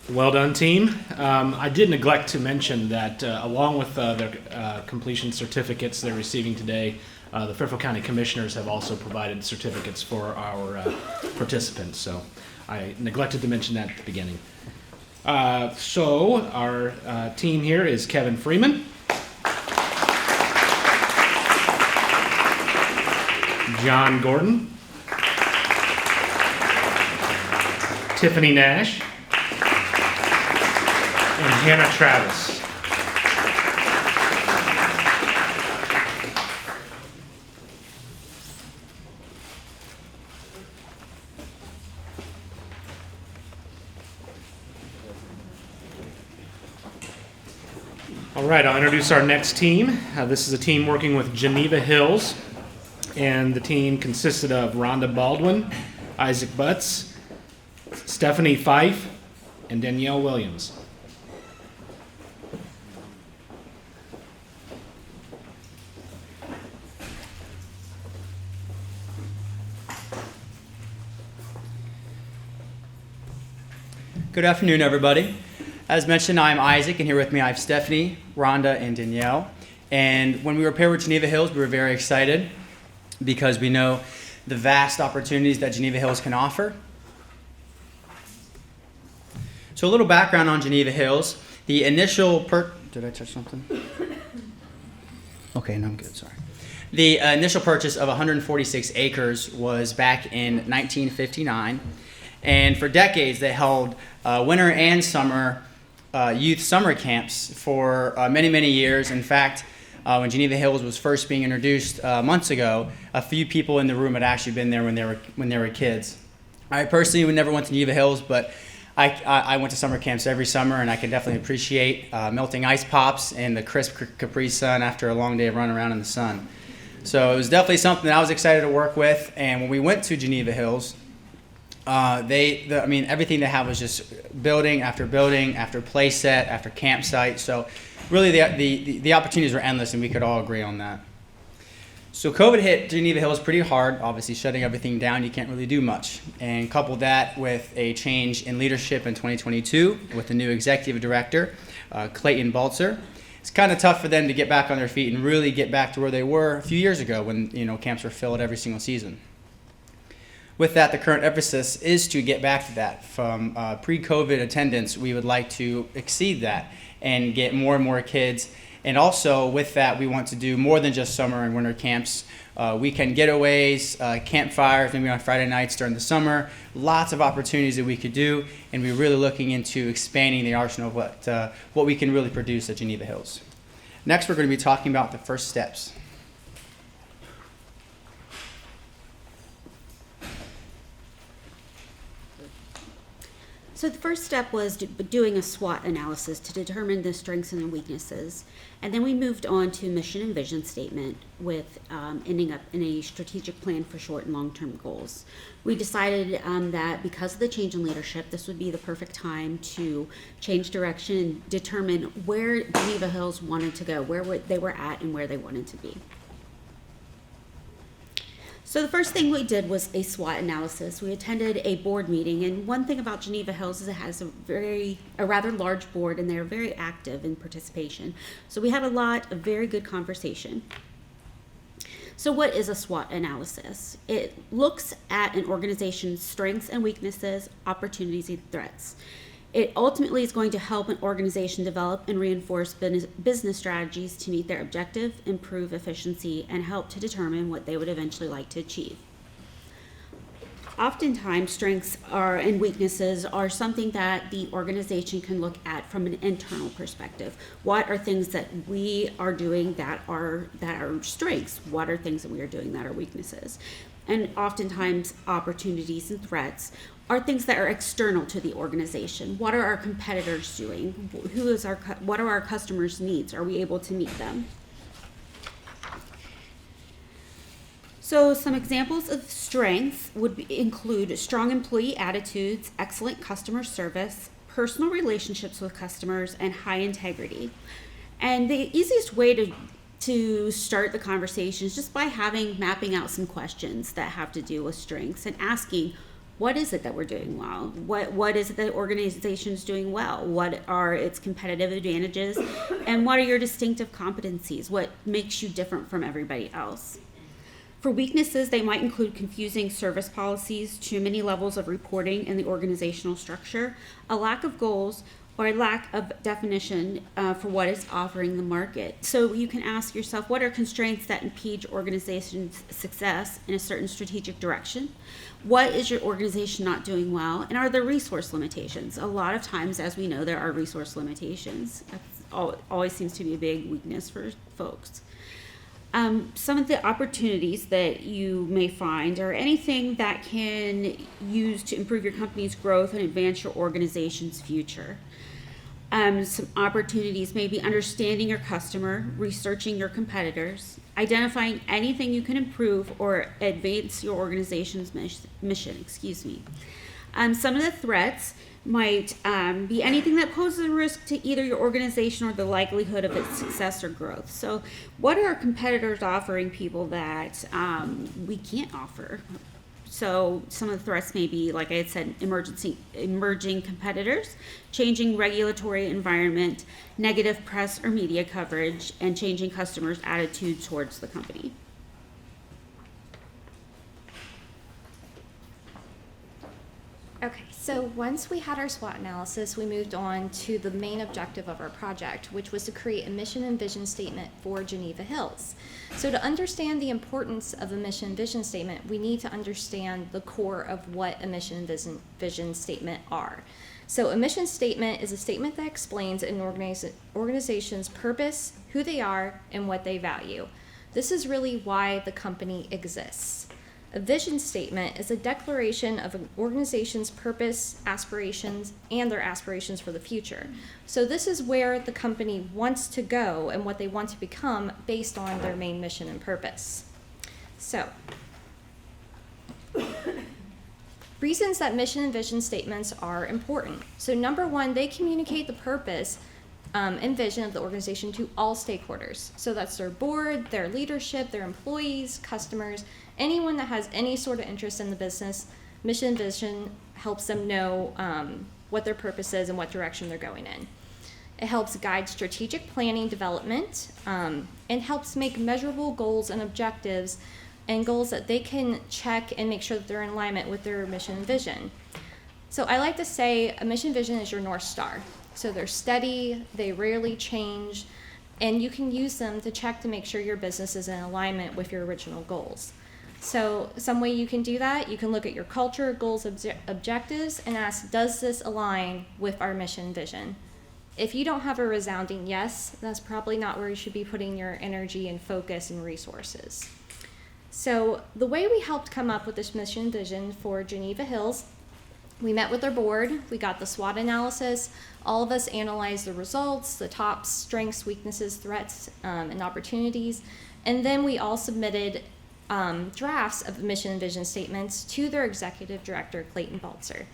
Well done, team. I did neglect to mention that along with their completion certificates they're receiving today, the Fairfield County Commissioners have also provided certificates for our participants. So I neglected to mention that at the beginning. So our team here is Kevin Freeman, John Gordon, Tiffany Nash, and Hannah Travis. All right, I'll introduce our next team. This is a team working with Geneva Hills, and the team consisted of Rhonda Baldwin, Isaac Butts, Stephanie Fife, and Danielle Williams. Good afternoon, everybody. As mentioned, I'm Isaac, and here with me I have Stephanie, Rhonda, and Danielle. And when we were paired with Geneva Hills, we were very excited because we know the vast opportunities that Geneva Hills can offer. So a little background on Geneva Hills. The initial Did I touch something? Okay, no, I'm good, sorry. The initial purchase of 146 acres was back in 1959. And for decades, they held winter and summer youth summer camps for many, many years. In fact, when Geneva Hills was first being introduced months ago, a few people in the room had actually been there when they were kids. I personally never went to Geneva Hills, but I went to summer camps every summer, and I can definitely appreciate melting ice pops and the crisp Capri Sun after a long day of running around in the sun. So it was definitely something that I was excited to work with. And when we went to Geneva Hills, everything they had was just building after play set after campsite. So really the opportunities were endless, and we could all agree on that. So COVID hit Geneva Hills pretty hard, obviously shutting everything down. You can't really do much. And couple that with a change in leadership in 2022 with the new executive director, Clayton Baltzer. It's kind of tough for them to get back on their feet and really get back to where they were a few years ago when camps were filled every single season. With that, the current emphasis is to get back to that. From pre-COVID attendance, we would like to exceed that and get more and more kids. And also with that, we want to do more than just summer and winter camps. Weekend getaways, campfires, maybe on Friday nights during the summer. Lots of opportunities that we could do, and we're really looking into expanding the arsenal of what we can really produce at Geneva Hills. Next, we're going to be talking about the first steps. So the first step was doing a SWOT analysis to determine the strengths and the weaknesses. And then we moved on to mission and vision statement with ending up in a strategic plan for short and long-term goals. We decided that because of the change in leadership, this would be the perfect time to change direction and determine where Geneva Hills wanted to go, where they were at and where they wanted to be. So the first thing we did was a SWOT analysis. We attended a board meeting, and one thing about Geneva Hills is it has a rather large board, and they're very active in participation. So we had a lot of very good conversation. So what is a SWOT analysis? It looks at an organization's strengths and weaknesses, opportunities and threats. It ultimately is going to help an organization develop and reinforce business strategies to meet their objective, improve efficiency, and help to determine what they would eventually like to achieve. Oftentimes, strengths and weaknesses are something that the organization can look at from an internal perspective. What are things that we are doing that are strengths? What are things that we are doing that are weaknesses? And oftentimes, opportunities and threats are things that are external to the organization. What are our competitors doing? What are our customers' needs? Are we able to meet them? So some examples of strengths would include strong employee attitudes, excellent customer service, personal relationships with customers, and high integrity. And the easiest way to start the conversation is just by mapping out some questions that have to do with strengths and asking, what is it that we're doing well? What is it that the organization is doing well? What are its competitive advantages? And what are your distinctive competencies? What makes you different from everybody else? For weaknesses, they might include confusing service policies, too many levels of reporting in the organizational structure, a lack of goals, or a lack of definition for what is offering the market. So you can ask yourself, what are constraints that impede your organization's success in a certain strategic direction? What is your organization not doing well? And are there resource limitations? A lot of times, as we know, there are resource limitations. That always seems to be a big weakness for folks. Some of the opportunities that you may find are anything that can use to improve your company's growth and advance your organization's future. Some opportunities may be understanding your customer, researching your competitors, identifying anything you can improve or advance your organization's mission. Some of the threats might be anything that poses a risk to either your organization or the likelihood of its success or growth. So what are our competitors offering people that we can't offer? So some of the threats may be, like I had said, emerging competitors, changing regulatory environment, negative press or media coverage, and changing customers' attitude towards the company. Okay, so once we had our SWOT analysis, we moved on to the main objective of our project, which was to create a mission and vision statement for Geneva Hills. So to understand the importance of a mission and vision statement, we need to understand the core of what a mission and vision statement are. So a mission statement is a statement that explains an organization's purpose, who they are, and what they value. This is really why the company exists. A vision statement is a declaration of an organization's purpose, aspirations, and their aspirations for the future. So this is where the company wants to go and what they want to become based on their main mission and purpose. So, reasons that mission and vision statements are important. So number one, they communicate the purpose and vision of the organization to all stakeholders. So that's their board, their leadership, their employees, customers, anyone that has any sort of interest in the business. Mission and vision helps them know what their purpose is and what direction they're going in. It helps guide strategic planning development and helps make measurable goals and objectives and goals that they can check and make sure that they're in alignment with their mission and vision. So I like to say a mission vision is your North Star. So they're steady, they rarely change, and you can use them to check to make sure your business is in alignment with your original goals. So some way you can do that, you can look at your culture, goals, objectives, and ask, does this align with our mission vision? If you don't have a resounding yes, that's probably not where you should be putting your energy and focus and resources. So the way we helped come up with this mission vision for Geneva Hills, we met with our board, we got the SWOT analysis, all of us analyzed the results, the top strengths, weaknesses, threats, and opportunities, and then we all submitted drafts of mission and vision statements to their executive director, Clayton Baltzer.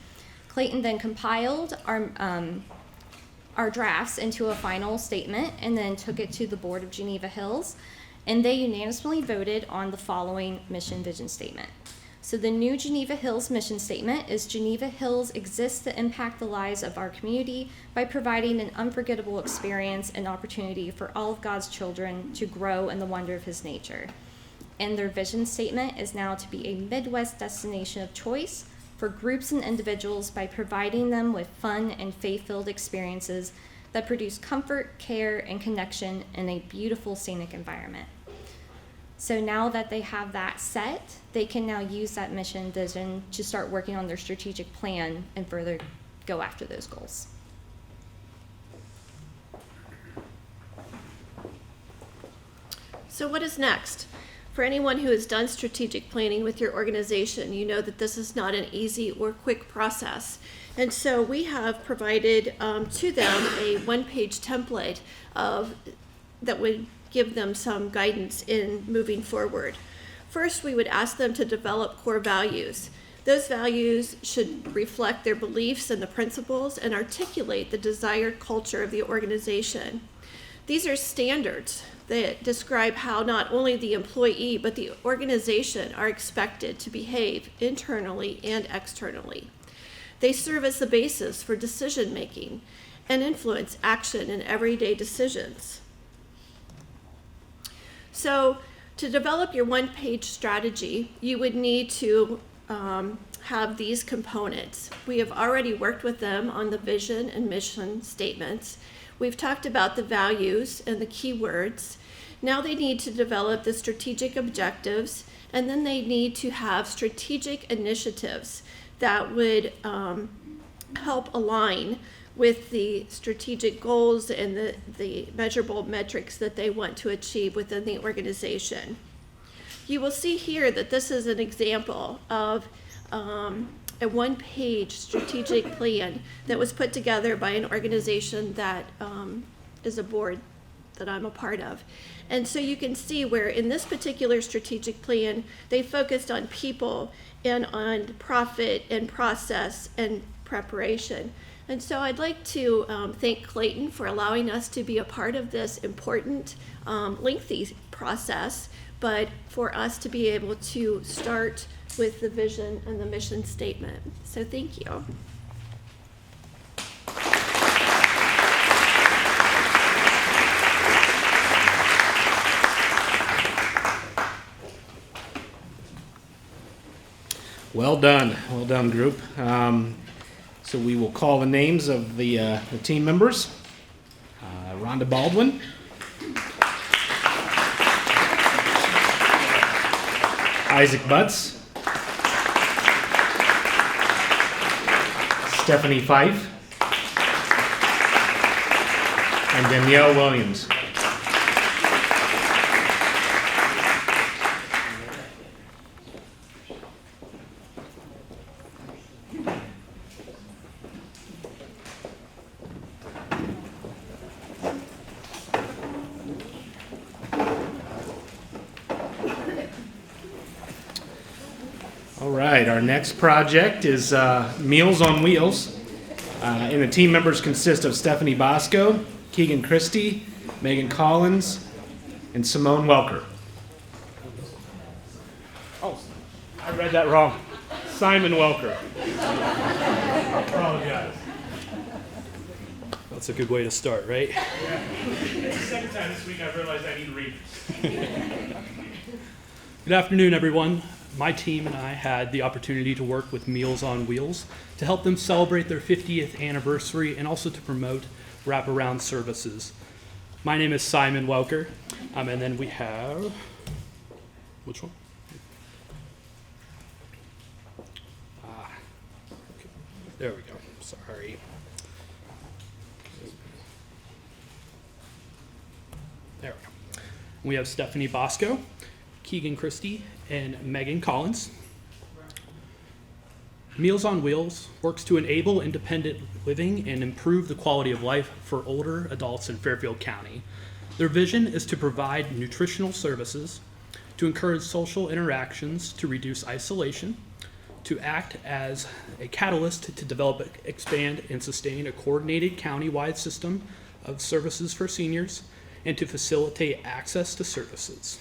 Clayton then compiled our drafts into a final statement and then took it to the board of Geneva Hills. and they unanimously voted on the following mission vision statement. So the new Geneva Hills mission statement is Geneva Hills exists to impact the lives of our community by providing an unforgettable experience and opportunity for all of God's children to grow in the wonder of his nature. And their vision statement is now to be a Midwest destination of choice for groups and individuals by providing them with fun and faith-filled experiences that produce comfort, care, and connection in a beautiful scenic environment. So now that they have that set, they can now use that mission vision to start working on their strategic plan and further go after those goals. So what is next? For anyone who has done strategic planning with your organization, you know that this is not an easy or quick process. And so we have provided to them a one-page template that would give them some guidance in moving forward. First, we would ask them to develop core values. Those values should reflect their beliefs and the principles and articulate the desired culture of the organization. These are standards that describe how not only the employee but the organization are expected to behave internally and externally. They serve as the basis for decision making and influence action in everyday decisions. So to develop your one-page strategy, you would need to have these components. We have already worked with them on the vision and mission statements. We've talked about the values and the keywords. Now they need to develop the strategic objectives, and then they need to have strategic initiatives that would help align with the strategic goals and the measurable metrics that they want to achieve within the organization. You will see here that this is an example of a one-page strategic plan that was put together by an organization that is a board that I'm a part of. And so you can see where in this particular strategic plan, they focused on people and on profit and process and preparation. And so I'd like to thank Clayton for allowing us to be a part of this important, lengthy process, but for us to be able to start with the vision and the mission statement. So thank you. Well done, group. So we will call the names of the team members. Rhonda Baldwin. Isaac Butts. Stephanie Fife. And Danielle Williams. All right, our next project is Meals on Wheels. And the team members consist of Stephanie Bosco, Keegan Christie, Megan Collins, and Simone Welker. Oh, I read that wrong. Simon Welker. I apologize. That's a good way to start, right? Yeah. It's the second time this week I've realized I need readers. Good afternoon, everyone. My team and I had the opportunity to work with Meals on Wheels to help them celebrate their 50th anniversary and also to promote wraparound services. My name is Simon Welker, and then we have, which one? Okay. There we go, sorry. There we go. We have Stephanie Bosco, Keegan Christie, and Megan Collins. Meals on Wheels works to enable independent living and improve the quality of life for older adults in Fairfield County. Their vision is to provide nutritional services, to encourage social interactions, to reduce isolation, to act as a catalyst to develop, expand, and sustain a coordinated county-wide system of services for seniors, and to facilitate access to services.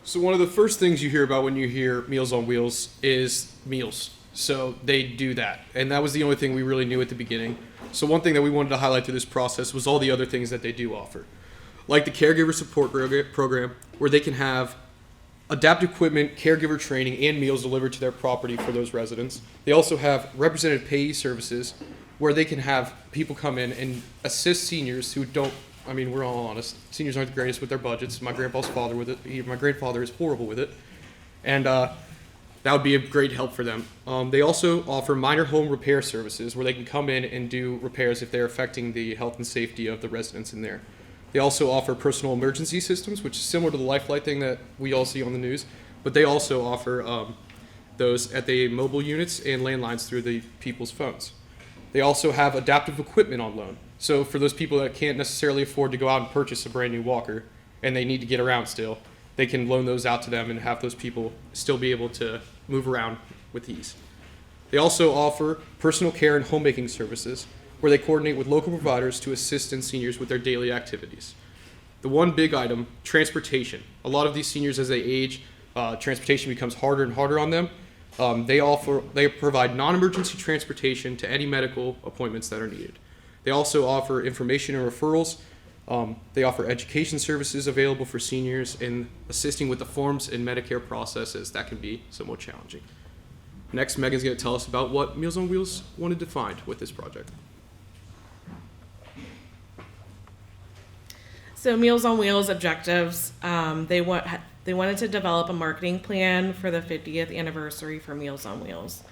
So one of the first things you hear about when you hear Meals on Wheels is meals. So they do that. And that was the only thing we really knew at the beginning. So one thing that we wanted to highlight through this process was all the other things that they do offer. Like the caregiver support program, where they can have adaptive equipment, caregiver training, and meals delivered to their property for those residents. They also have representative payee services, where they can have people come in and assist seniors who don't, I mean, we're all honest, seniors aren't the greatest with their budgets. My grandpa's father with it, my grandfather is horrible with it. And that would be a great help for them. They also offer minor home repair services, where they can come in and do repairs if they're affecting the health and safety of the residents in there. They also offer personal emergency systems, which is similar to the Lifelight thing that we all see on the news, but they also offer those at the mobile units and landlines through the people's phones. They also have adaptive equipment on loan. So for those people that can't necessarily afford to go out and purchase a brand new walker and they need to get around still, they can loan those out to them and have those people still be able to move around with ease. They also offer personal care and homemaking services, where they coordinate with local providers to assist in seniors with their daily activities. The one big item, transportation. A lot of these seniors, as they age, transportation becomes harder and harder on them. They provide non-emergency transportation to any medical appointments that are needed. They also offer information and referrals. They offer education services available for seniors and assisting with the forms and Medicare processes that can be somewhat challenging. Next, Megan's going to tell us about what Meals on Wheels wanted to find with this project. So Meals on Wheels objectives, they wanted to develop a marketing plan for the 50th anniversary for Meals on Wheels.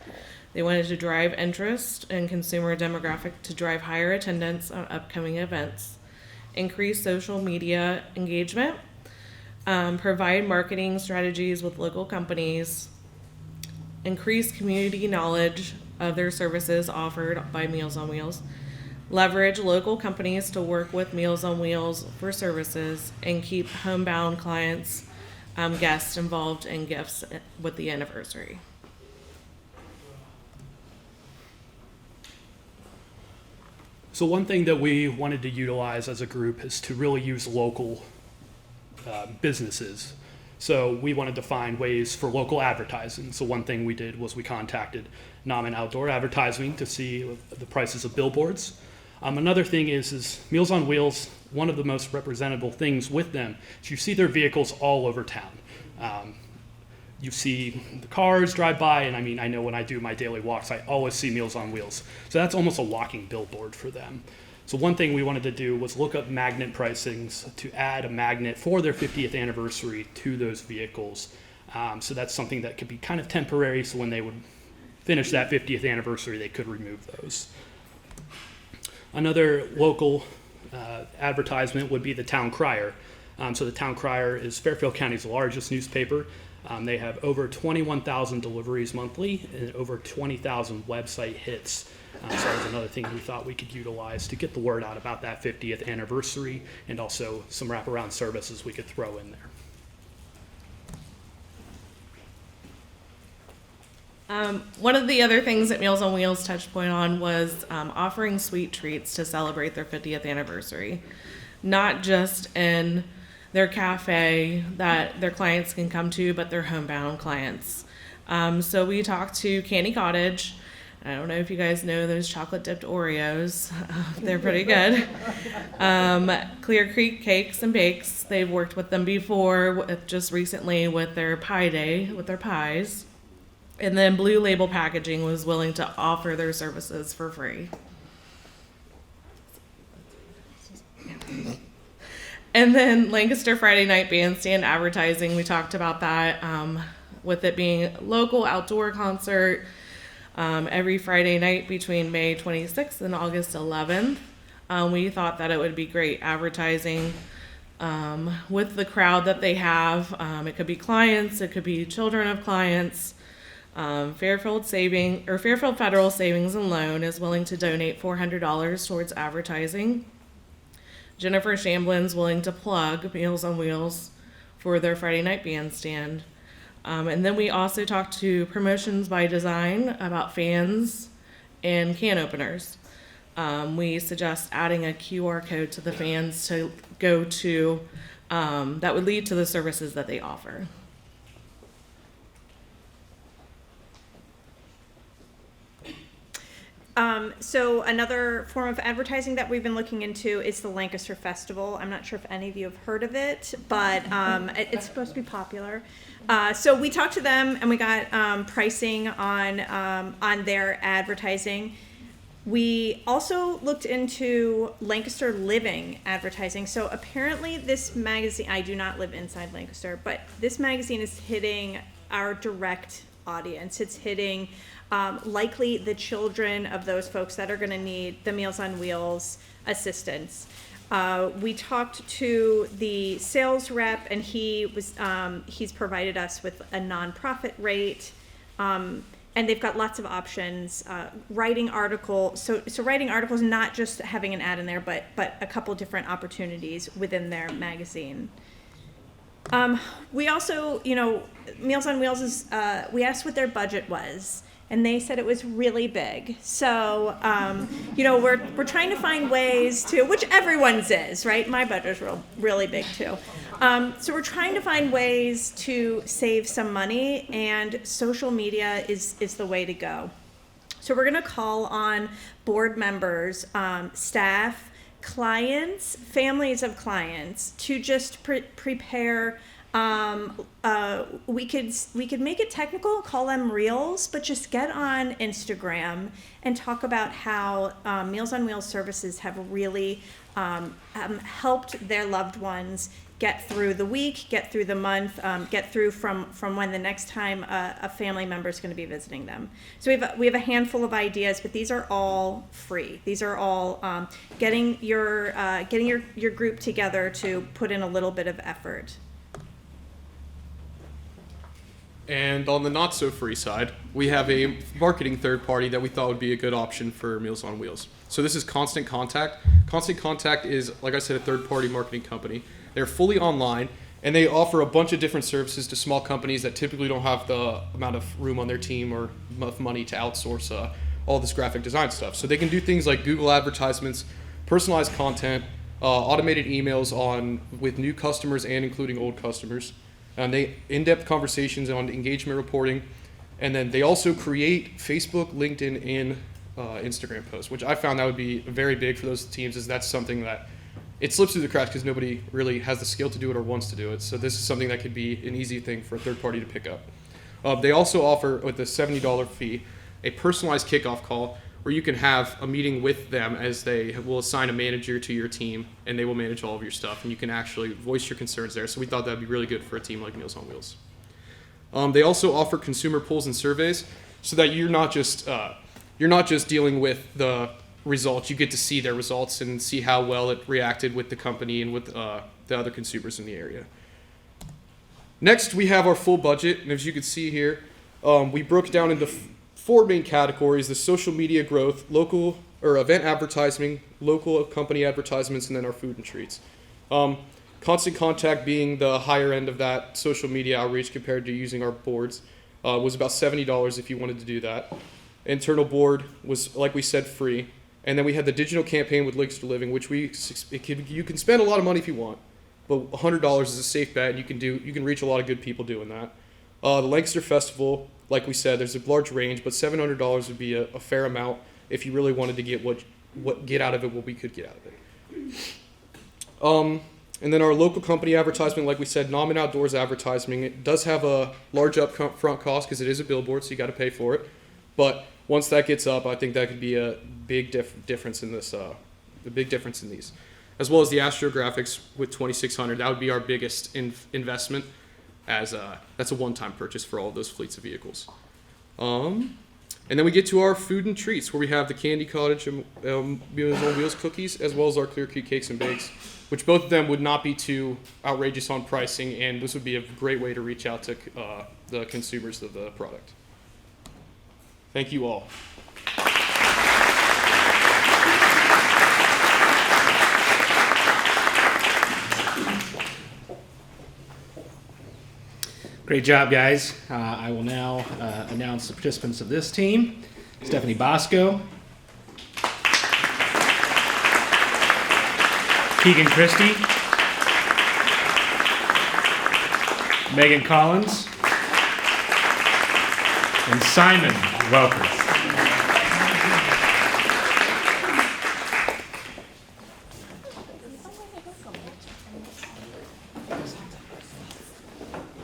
They wanted to drive interest in consumer demographic to drive higher attendance on upcoming events, increase social media engagement, provide marketing strategies with local companies, increase community knowledge of their services offered by Meals on Wheels, leverage local companies to work with Meals on Wheels for services, and keep homebound clients, guests involved in gifts with the anniversary. So one thing that we wanted to utilize as a group is to really use local businesses. So we wanted to find ways for local advertising. So one thing we did was we contacted Naaman Outdoor Advertising to see the prices of billboards. Another thing is Meals on Wheels, one of the most representable things with them is you see their vehicles all over town. You see the cars drive by, and I mean, I know when I do my daily walks, I always see Meals on Wheels. So that's almost a walking billboard for them. So one thing we wanted to do was look up magnet pricings to add a magnet for their 50th anniversary to those vehicles. So that's something that could be kind of temporary, so when they would finish that 50th anniversary, they could remove those. Another local advertisement would be the Town Crier. So the Town Crier is Fairfield County's largest newspaper. They have over 21,000 deliveries monthly and over 20,000 website hits. So that was another thing we thought we could utilize to get the word out about that 50th anniversary, and also some wraparound services we could throw in there. One of the other things that Meals on Wheels touched point on was offering sweet treats to celebrate their 50th anniversary, not just in their cafe that their clients can come to, but their homebound clients. So we talked to Candy Cottage. I don't know if you guys know those chocolate dipped Oreos. They're pretty good. Clear Creek Cakes and Bakes. They've worked with them before, just recently with their Pie Day, with their pies. And then Blue Label Packaging was willing to offer their services for free. And then Lancaster Friday Night Bandstand Advertising, we talked about that, with it being local outdoor concert every Friday night between May 26th and August 11th. We thought that it would be great advertising with the crowd that they have. It could be clients, it could be children of clients. Fairfield Federal Savings and Loan is willing to donate $400 towards advertising. Jennifer Shamblin's willing to plug Meals on Wheels for their Friday night bandstand. And then we also talked to Promotions by Design about fans and can openers. We suggest adding a QR code to the fans to go to that would lead to the services that they offer. So another form of advertising that we've been looking into is the Lancaster Festival. I'm not sure if any of you have heard of it, but it's supposed to be popular. So we talked to them and we got pricing on their advertising. We also looked into Lancaster Living advertising. So apparently this magazine, I do not live inside Lancaster, but this magazine is hitting our direct audience. It's hitting likely the children of those folks that are going to need the Meals on Wheels assistance. We talked to the sales rep, and he's provided us with a nonprofit rate, and they've got lots of options. Writing articles, so writing articles, not just having an ad in there, but a couple different opportunities within their magazine. We also, Meals on Wheels is, we asked what their budget was, and they said it was really big. So, we're trying to find ways to, which everyone's is, right? My budget's really big too. So we're trying to find ways to save some money, and social media is the way to go. So we're gonna call on board members, staff, clients, families of clients to just prepare. We could make it technical, call them reels, but just get on Instagram and talk about how Meals on Wheels services have really helped their loved ones get through the week, get through the month, get through from when the next time a family member is going to be visiting them. So we have a handful of ideas, but these are all free. These are all getting your group together to put in a little bit of effort. And on the not so free side, we have a marketing third party that we thought would be a good option for Meals on Wheels. So this is Constant Contact. Constant Contact is, like I said, a third party marketing company. They're fully online, and they offer a bunch of different services to small companies that typically don't have the amount of room on their team or enough money to outsource all this graphic design stuff. So they can do things like Google advertisements, personalized content, automated emails with new customers and including old customers. And they in-depth conversations on engagement reporting, and then they also create Facebook, LinkedIn, and Instagram posts, which I found that would be very big for those teams, as that's something that it slips through the cracks because nobody really has the skill to do it or wants to do it. So this is something that could be an easy thing for a third party to pick up. They also offer, with a $70 fee, a personalized kickoff call where you can have a meeting with them, as they will assign a manager to your team and they will manage all of your stuff, and you can actually voice your concerns there. So we thought that would be really good for a team like Meals on Wheels. They also offer consumer polls and surveys, so that you're not just dealing with the results. You get to see their results and see how well it reacted with the company and with the other consumers in the area. Next, we have our full budget, and as you can see here, we broke it down into four main categories: the social media growth, local or event advertising, local company advertisements, and then our food and treats. Constant Contact being the higher end of that social media outreach compared to using our boards was about $70 if you wanted to do that. Internal board was, like we said, free. And then we had the digital campaign with Lancaster Living, which you can spend a lot of money if you want, but $100 is a safe bet, and you can reach a lot of good people doing that. The Lancaster Festival, like we said, there's a large range, but $700 would be a fair amount if you really wanted to get out of it what we could get out of it. And then our local company advertisement, like we said, Nom and Outdoors advertising, it does have a large upfront cost because it is a billboard, so you got to pay for it. But once that gets up, I think that could be a big difference in this, these, as well as the astrographics with 2,600. That would be our biggest investment, as that's a one-time purchase for all of those fleets of vehicles. And then we get to our food and treats, where we have the Candy Cottage Meals on Wheels cookies, as well as our Clear Creek cakes and bakes, which both of them would not be too outrageous on pricing, and this would be a great way to reach out to the consumers of the product. Thank you all. Great job, guys. I will now announce the participants of this team. Stephanie Bosco, Keegan Christie, Megan Collins, and Simon Welker.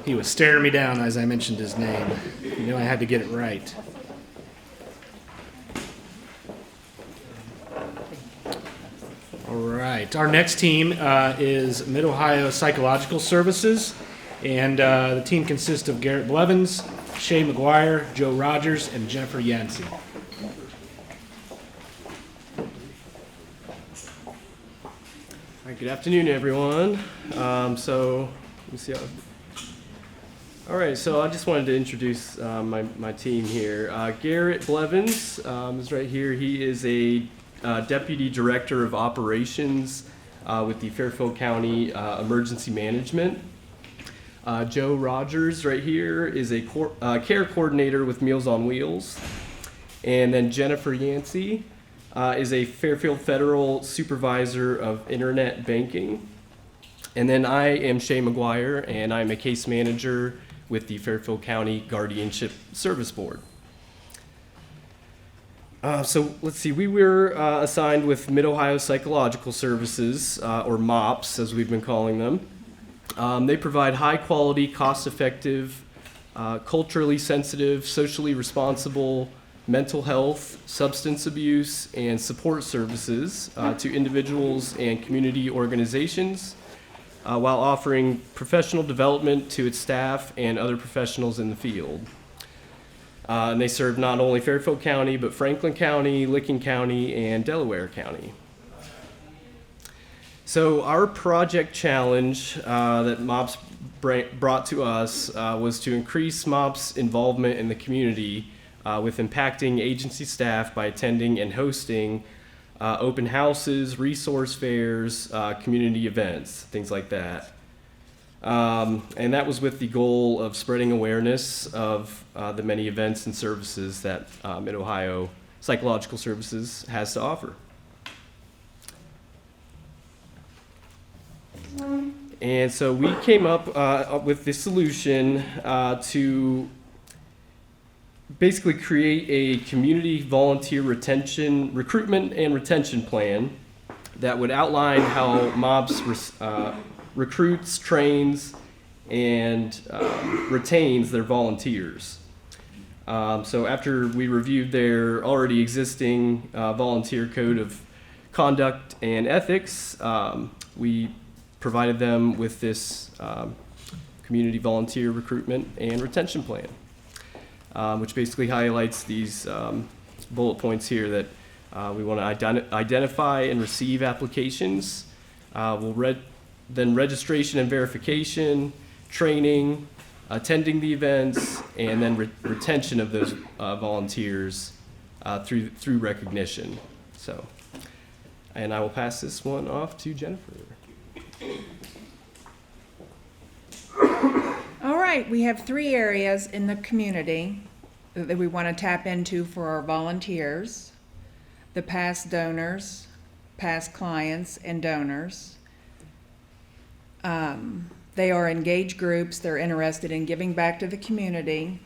He was staring me down as I mentioned his name. You know I had to get it right. All right. Our next team is Mid-Ohio Psychological Services, and the team consists of Garrett Blevins, Shay McGuire, Joe Rogers, and Jennifer Yancey. All right, good afternoon, everyone. Let me see how. All right, so I just wanted to introduce my team here. Garrett Blevins is right here. He is a Deputy Director of Operations with the Fairfield County Emergency Management. Joe Rogers right here is a care coordinator with Meals on Wheels. And then Jennifer Yancey is a Fairfield Federal Supervisor of Internet Banking. And then I am Shay McGuire, and I'm a case manager with the Fairfield County Guardianship Service Board. So let's see, we were assigned with Mid-Ohio Psychological Services, or MOPS as we've been calling them. They provide high quality, cost effective, culturally sensitive, socially responsible mental health, substance abuse, and support services to individuals and community organizations, while offering professional development to its staff and other professionals in the field. And they serve not only Fairfield County, but Franklin County, Licking County, and Delaware County. So our project challenge that MOPS brought to us was to increase MOPS involvement in the community with impacting agency staff by attending and hosting open houses, resource fairs, community events, things like that. And that was with the goal of spreading awareness of the many events and services that Mid-Ohio Psychological Services has to offer. And so we came up with this solution to basically create a community volunteer recruitment and retention plan that would outline how MOPS recruits, trains, and retains their volunteers. So after we reviewed their already existing volunteer code of conduct and ethics, we provided them with this community volunteer recruitment and retention plan, which basically highlights these bullet points here that we want to identify and receive applications. Then registration and verification, training, attending the events, and then retention of those volunteers through recognition. So, and I will pass this one off to Jennifer. All right, we have 3 areas in the community that we want to tap into for our volunteers: the past donors, past clients, and donors. They are engaged groups. They're interested in giving back to the community.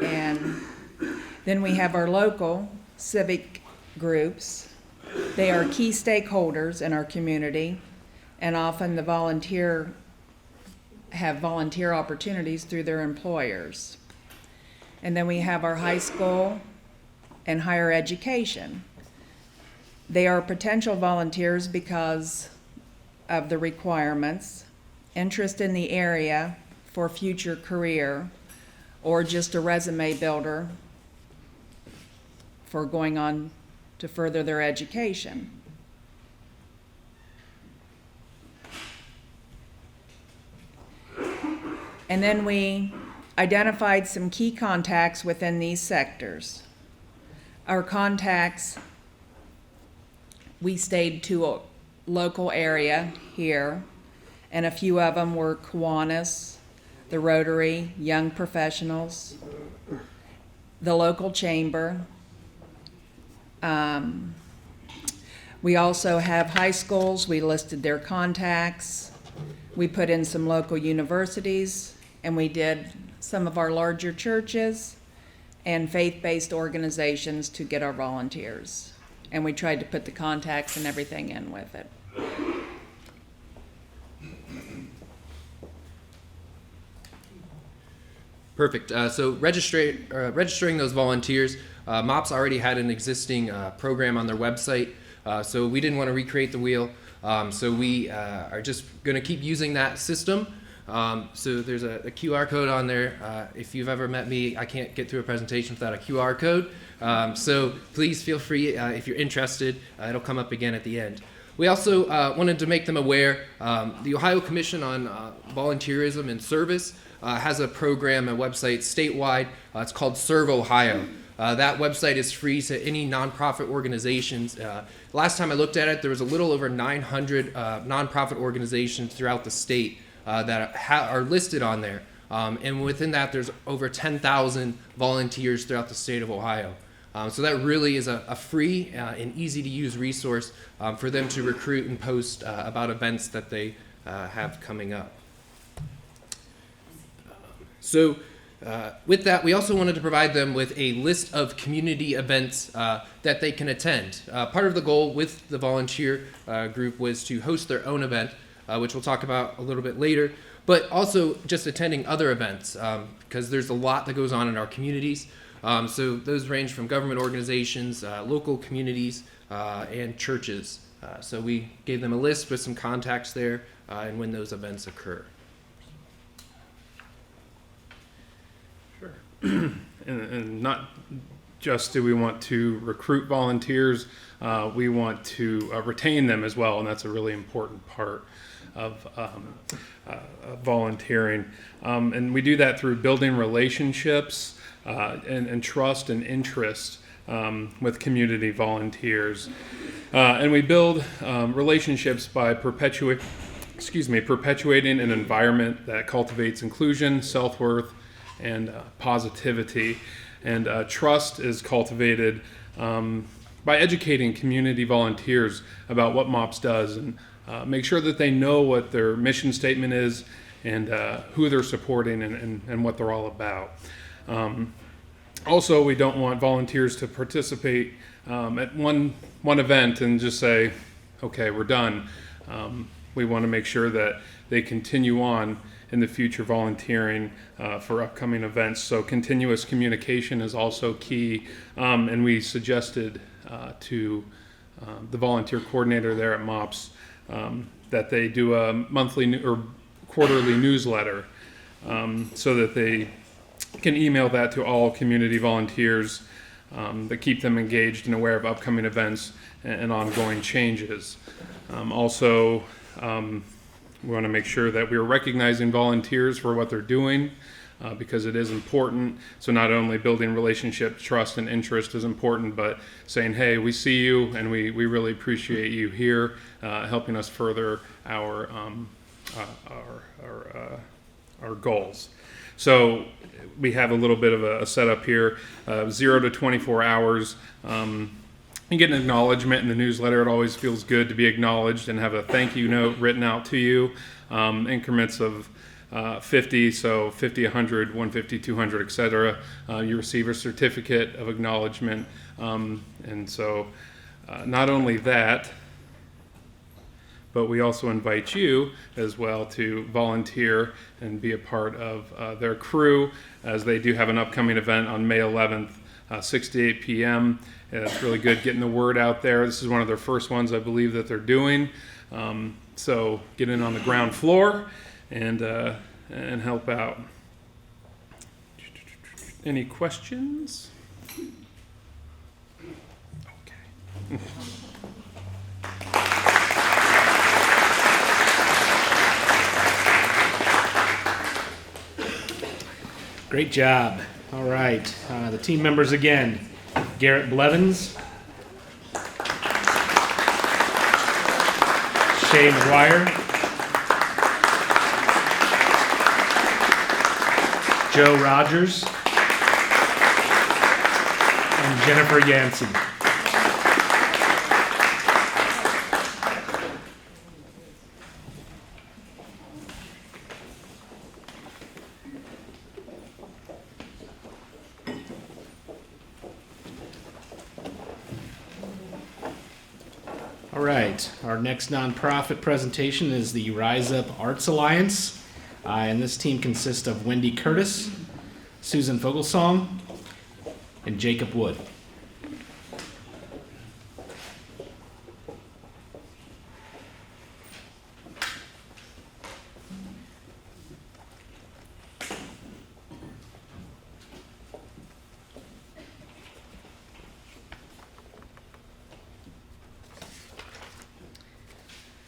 And then we have our local civic groups. They are key stakeholders in our community, and often have volunteer opportunities through their employers. And then we have our high school and higher education. They are potential volunteers because of the requirements, interest in the area for future career, or just a resume builder for going on to further their education. And then we identified some key contacts within these sectors. Our contacts, we stayed to a local area here, and a few of them were Kiwanis, the Rotary, Young Professionals, the local chamber. We also have high schools. We listed their contacts. We put in some local universities, and we did some of our larger churches and faith-based organizations to get our volunteers. And we tried to put the contacts and everything in with it. Perfect. So registering those volunteers, MOPS already had an existing program on their website, so we didn't want to recreate the wheel. So we are just going to keep using that system. So there's a QR code on there. If you've ever met me, I can't get through a presentation without a QR code. So please feel free, if you're interested, it'll come up again at the end. We also wanted to make them aware, the Ohio Commission on Volunteerism and Service has a program, a website statewide. It's called Serve Ohio. That website is free to any nonprofit organizations. Last time I looked at it, there was a little over 900 nonprofit organizations throughout the state that are listed on there. And within that, there's over 10,000 volunteers throughout the state of Ohio. So that really is a free and easy to use resource for them to recruit and post about events that they have coming up. So with that, we also wanted to provide them with a list of community events that they can attend. Part of the goal with the volunteer group was to host their own event, which we'll talk about a little bit later, but also just attending other events because there's a lot that goes on in our communities. So those range from government organizations, local communities, and churches. So we gave them a list with some contacts there and when those events occur. And not just do we want to recruit volunteers, we want to retain them as well, and that's a really important part of volunteering. And we do that through building relationships and trust and interest with community volunteers. And we build relationships by perpetuating an environment that cultivates inclusion, self-worth, and positivity. And trust is cultivated by educating community volunteers about what MOPS does and make sure that they know what their mission statement is and who they're supporting and what they're all about. Also, we don't want volunteers to participate at one event and just say, okay, we're done. We want to make sure that they continue on in the future volunteering for upcoming events. So continuous communication is also key. And we suggested to the volunteer coordinator there at MOPS that they do a monthly or quarterly newsletter so that they can email that to all community volunteers that keep them engaged and aware of upcoming events and ongoing changes. Also, we want to make sure that we're recognizing volunteers for what they're doing because it is important. So not only building relationships, trust, and interest is important, but saying, hey, we see you and we really appreciate you here helping us further our goals. So we have a little bit of a setup here, 0 to 24 hours. And get an acknowledgement in the newsletter. It always feels good to be acknowledged and have a thank you note written out to you. Increments of 50, so 50, 100, 150, 200, etc. You receive a certificate of acknowledgement. And so not only that, but we also invite you as well to volunteer and be a part of their crew as they do have an upcoming event on May 11th, 6 to 8 p.m. It's really good getting the word out there. This is one of their first ones, I believe, that they're doing. So get in on the ground floor and help out. Any questions? Okay. Great job. All right. The team members again. Garrett Blevins, Shay McGuire, Joe Rogers, and Jennifer Yancey. All right, our next nonprofit presentation is the Rise Up Arts Alliance. And this team consists of Wendy Curtis, Susan Vogelsong, and Jacob Wood.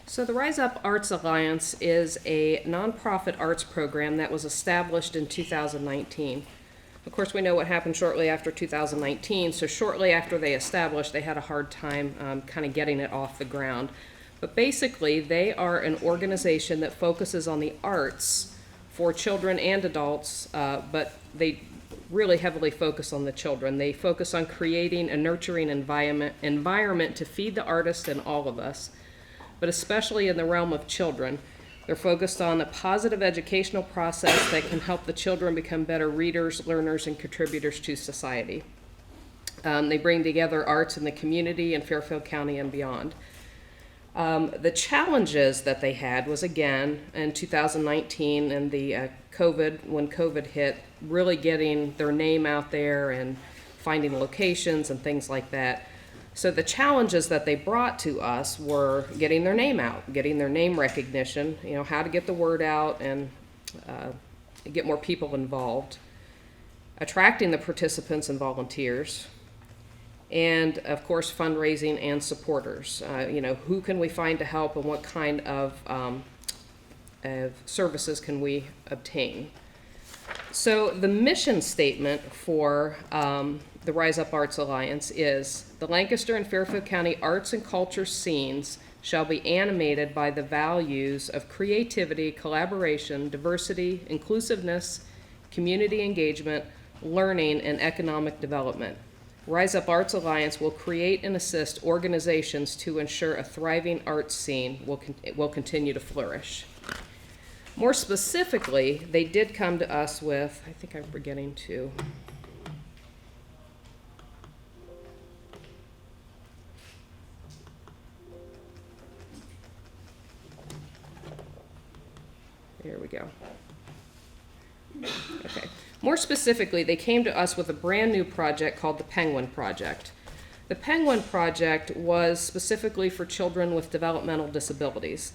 So the Rise Up Arts Alliance is a nonprofit arts program that was established in 2019. Of course, we know what happened shortly after 2019, so shortly after they established, they had a hard time kind of getting it off the ground. But basically, they are an organization that focuses on the arts for children and adults, but they really heavily focus on the children. They focus on creating a nurturing environment to feed the artists and all of us, but especially in the realm of children. They're focused on a positive educational process that can help the children become better readers, learners, and contributors to society. They bring together arts in the community in Fairfield County and beyond. The challenges that they had was, again, in 2019 and the when COVID hit, really getting their name out there and finding locations and things like that. So the challenges that they brought to us were getting their name out, getting their name recognition, how to get the word out and get more people involved, attracting the participants and volunteers, and of course fundraising and supporters. Who can we find to help and what kind of services can we obtain? So the mission statement for the Rise Up Arts Alliance is: the Lancaster and Fairfield County arts and culture scenes shall be animated by the values of creativity, collaboration, diversity, inclusiveness, community engagement, learning, and economic development. Rise Up Arts Alliance will create and assist organizations to ensure a thriving arts scene will continue to flourish. More specifically, they did come to us with, I think I'm forgetting to. Here we go. Okay. More specifically, they came to us with a brand new project called the Penguin Project. The Penguin Project was specifically for children with developmental disabilities.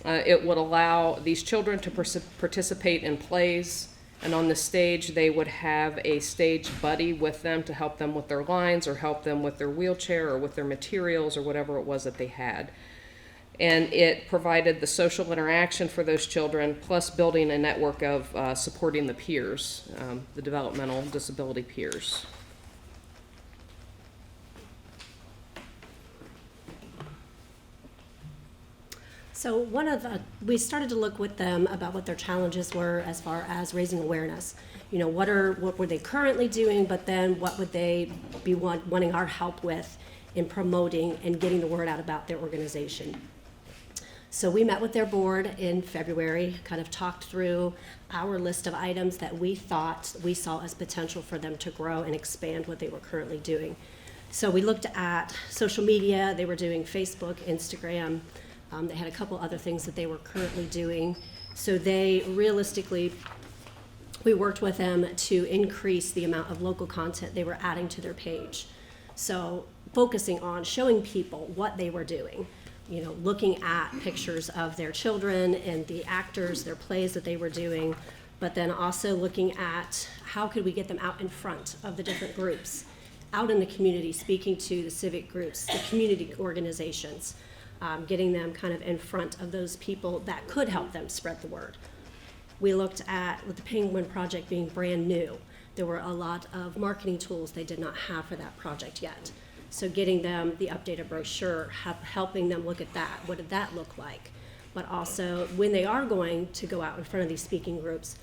It would allow these children to participate in plays, and on the stage they would have a stage buddy with them to help them with their lines or help them with their wheelchair or with their materials or whatever it was that they had. And it provided the social interaction for those children, plus building a network of supporting the peers, the developmental disability peers. So we started to look with them about what their challenges were as far as raising awareness. What were they currently doing, but then what would they be wanting our help with in promoting and getting the word out about their organization. So we met with their board in February, kind of talked through our list of items that we thought we saw as potential for them to grow and expand what they were currently doing. So we looked at social media. They were doing Facebook, Instagram. They had a couple other things that they were currently doing. So we worked with them to increase the amount of local content they were adding to their page. So focusing on showing people what they were doing, looking at pictures of their children and the actors, their plays that they were doing, but then also looking at how could we get them out in front of the different groups, out in the community, speaking to the civic groups, the community organizations, getting them kind of in front of those people that could help them spread the word. We looked at, with the Penguin Project being brand new, there were a lot of marketing tools they did not have for that project yet. So getting them the updated brochure, helping them look at that, what did that look like? But also, when they are going to go out in front of these speaking groups,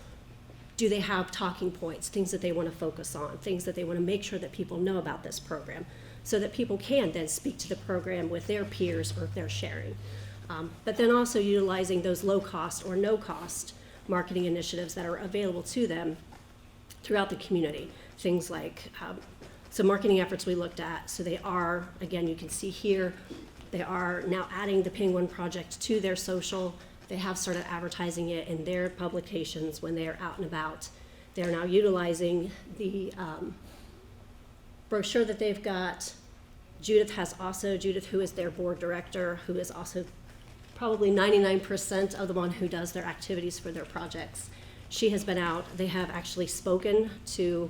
do they have talking points, things that they want to focus on, things that they want to make sure that people know about this program, so that people can then speak to the program with their peers or if they're sharing. But then also utilizing those low-cost or no-cost marketing initiatives that are available to them throughout the community. Things like some marketing efforts we looked at. So they are, again, you can see here, They are now adding the Penguin Project to their social. They have started advertising it in their publications when they are out and about. They're now utilizing the brochure that they've got. Judith, who is their board director, who is also probably 99% of the one who does their activities for their projects. She has been out. They have actually spoken to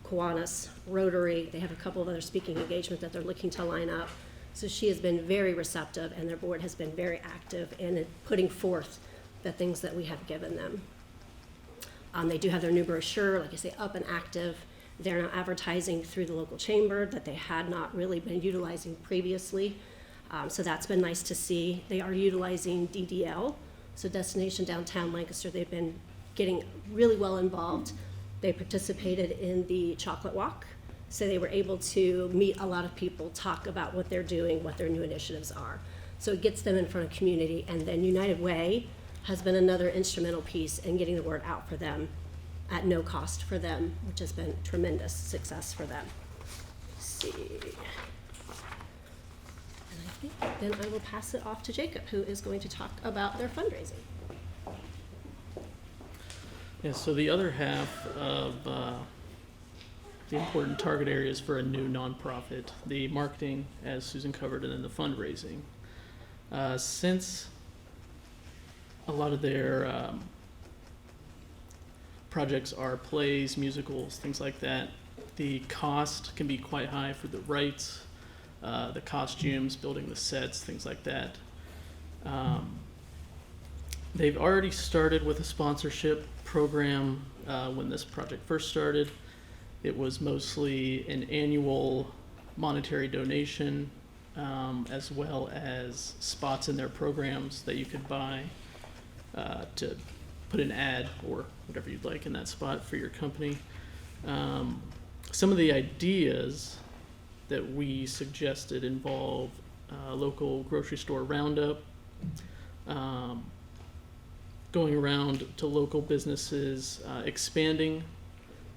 Kiwanis, Rotary. They have a couple of other speaking engagements that they're looking to line up. So she has been very receptive, and their board has been very active in putting forth the things that we have given them. They do have their new brochure, like I say, up and active. They're now advertising through the local chamber that they had not really been utilizing previously. So that's been nice to see. They are utilizing DDL, so Destination Downtown Lancaster. They've been getting really well involved. They participated in the chocolate walk, so they were able to meet a lot of people, talk about what they're doing, what their new initiatives are. So it gets them in front of community. And then United Way has been another instrumental piece in getting the word out for them at no cost for them, which has been tremendous success for them. Let's see. And I think then I will pass it off to Jacob, who is going to talk about their fundraising. Yeah, so the other half of the important target areas for a new nonprofit, the marketing, as Susan covered, and then the fundraising. Since a lot of their projects are plays, musicals, things like that, the cost can be quite high for the rights, the costumes, building the sets, things like that. They've already started with a sponsorship program when this project first started. It was mostly an annual monetary donation, as well as spots in their programs that you could buy to put an ad or whatever you'd like in that spot for your company. Some of the ideas that we suggested involve local grocery store roundup, going around to local businesses, expanding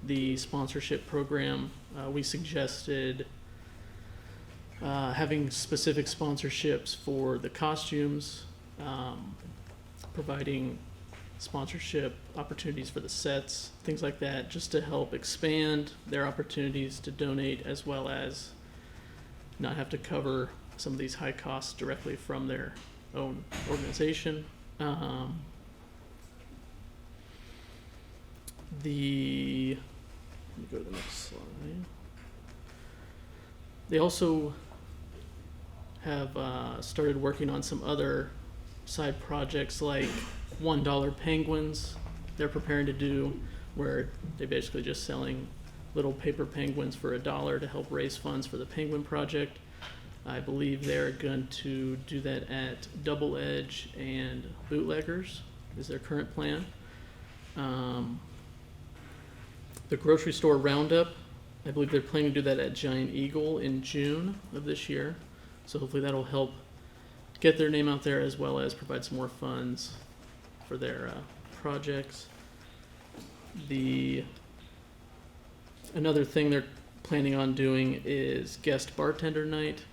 the sponsorship program. We suggested having specific sponsorships for the costumes, providing sponsorship opportunities for the sets, things like that, just to help expand their opportunities to donate, as well as not have to cover some of these high costs directly from their own organization. Let me go to the next slide. They also have started working on some other side projects like $1 penguins they're preparing to do, where they're basically just selling little paper penguins for $1 to help raise funds for the Penguin Project. I believe they're going to do that at Double Edge and Bootleggers is their current plan. The grocery store roundup, I believe they're planning to do that at Giant Eagle in June of this year. So hopefully that'll help get their name out there, as well as provide some more funds for their projects. Another thing they're planning on doing is guest bartender night.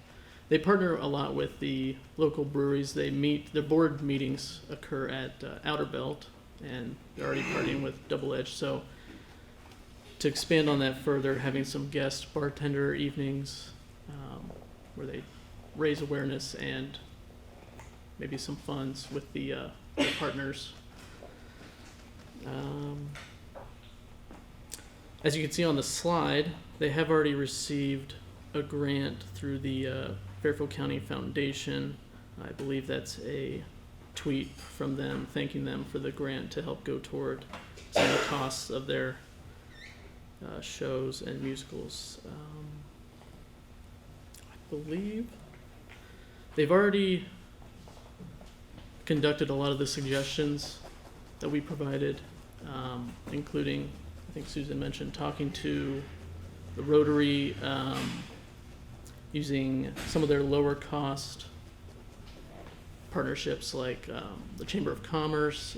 They partner a lot with the local breweries. Their board meetings occur at Outer Belt, and they're already partnering with Double Edge. So to expand on that further, having some guest bartender evenings where they raise awareness and maybe some funds with the partners. As you can see on the slide, they have already received a grant through the Fairfield County Foundation. I believe that's a tweet from them thanking them for the grant to help go toward some of the costs of their shows and musicals. I believe they've already conducted a lot of the suggestions that we provided, including, I think Susan mentioned, talking to the Rotary, using some of their lower cost partnerships like the Chamber of Commerce,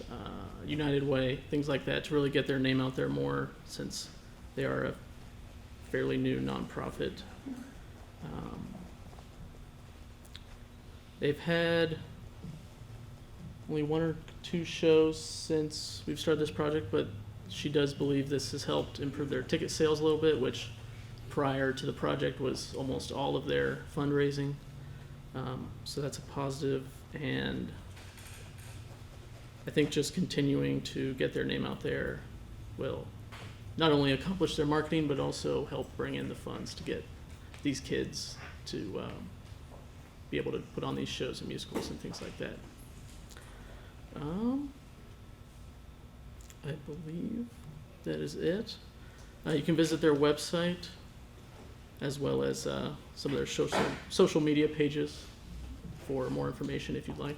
United Way, things like that, to really get their name out there more, since they are a fairly new nonprofit. They've had only 1 or 2 shows since we've started this project, but she does believe this has helped improve their ticket sales a little bit, which prior to the project was almost all of their fundraising. So that's a positive, and I think just continuing to get their name out there will not only accomplish their marketing, but also help bring in the funds to get these kids to be able to put on these shows and musicals and things like that. I believe that is it. You can visit their website as well as some of their social media pages for more information if you'd like.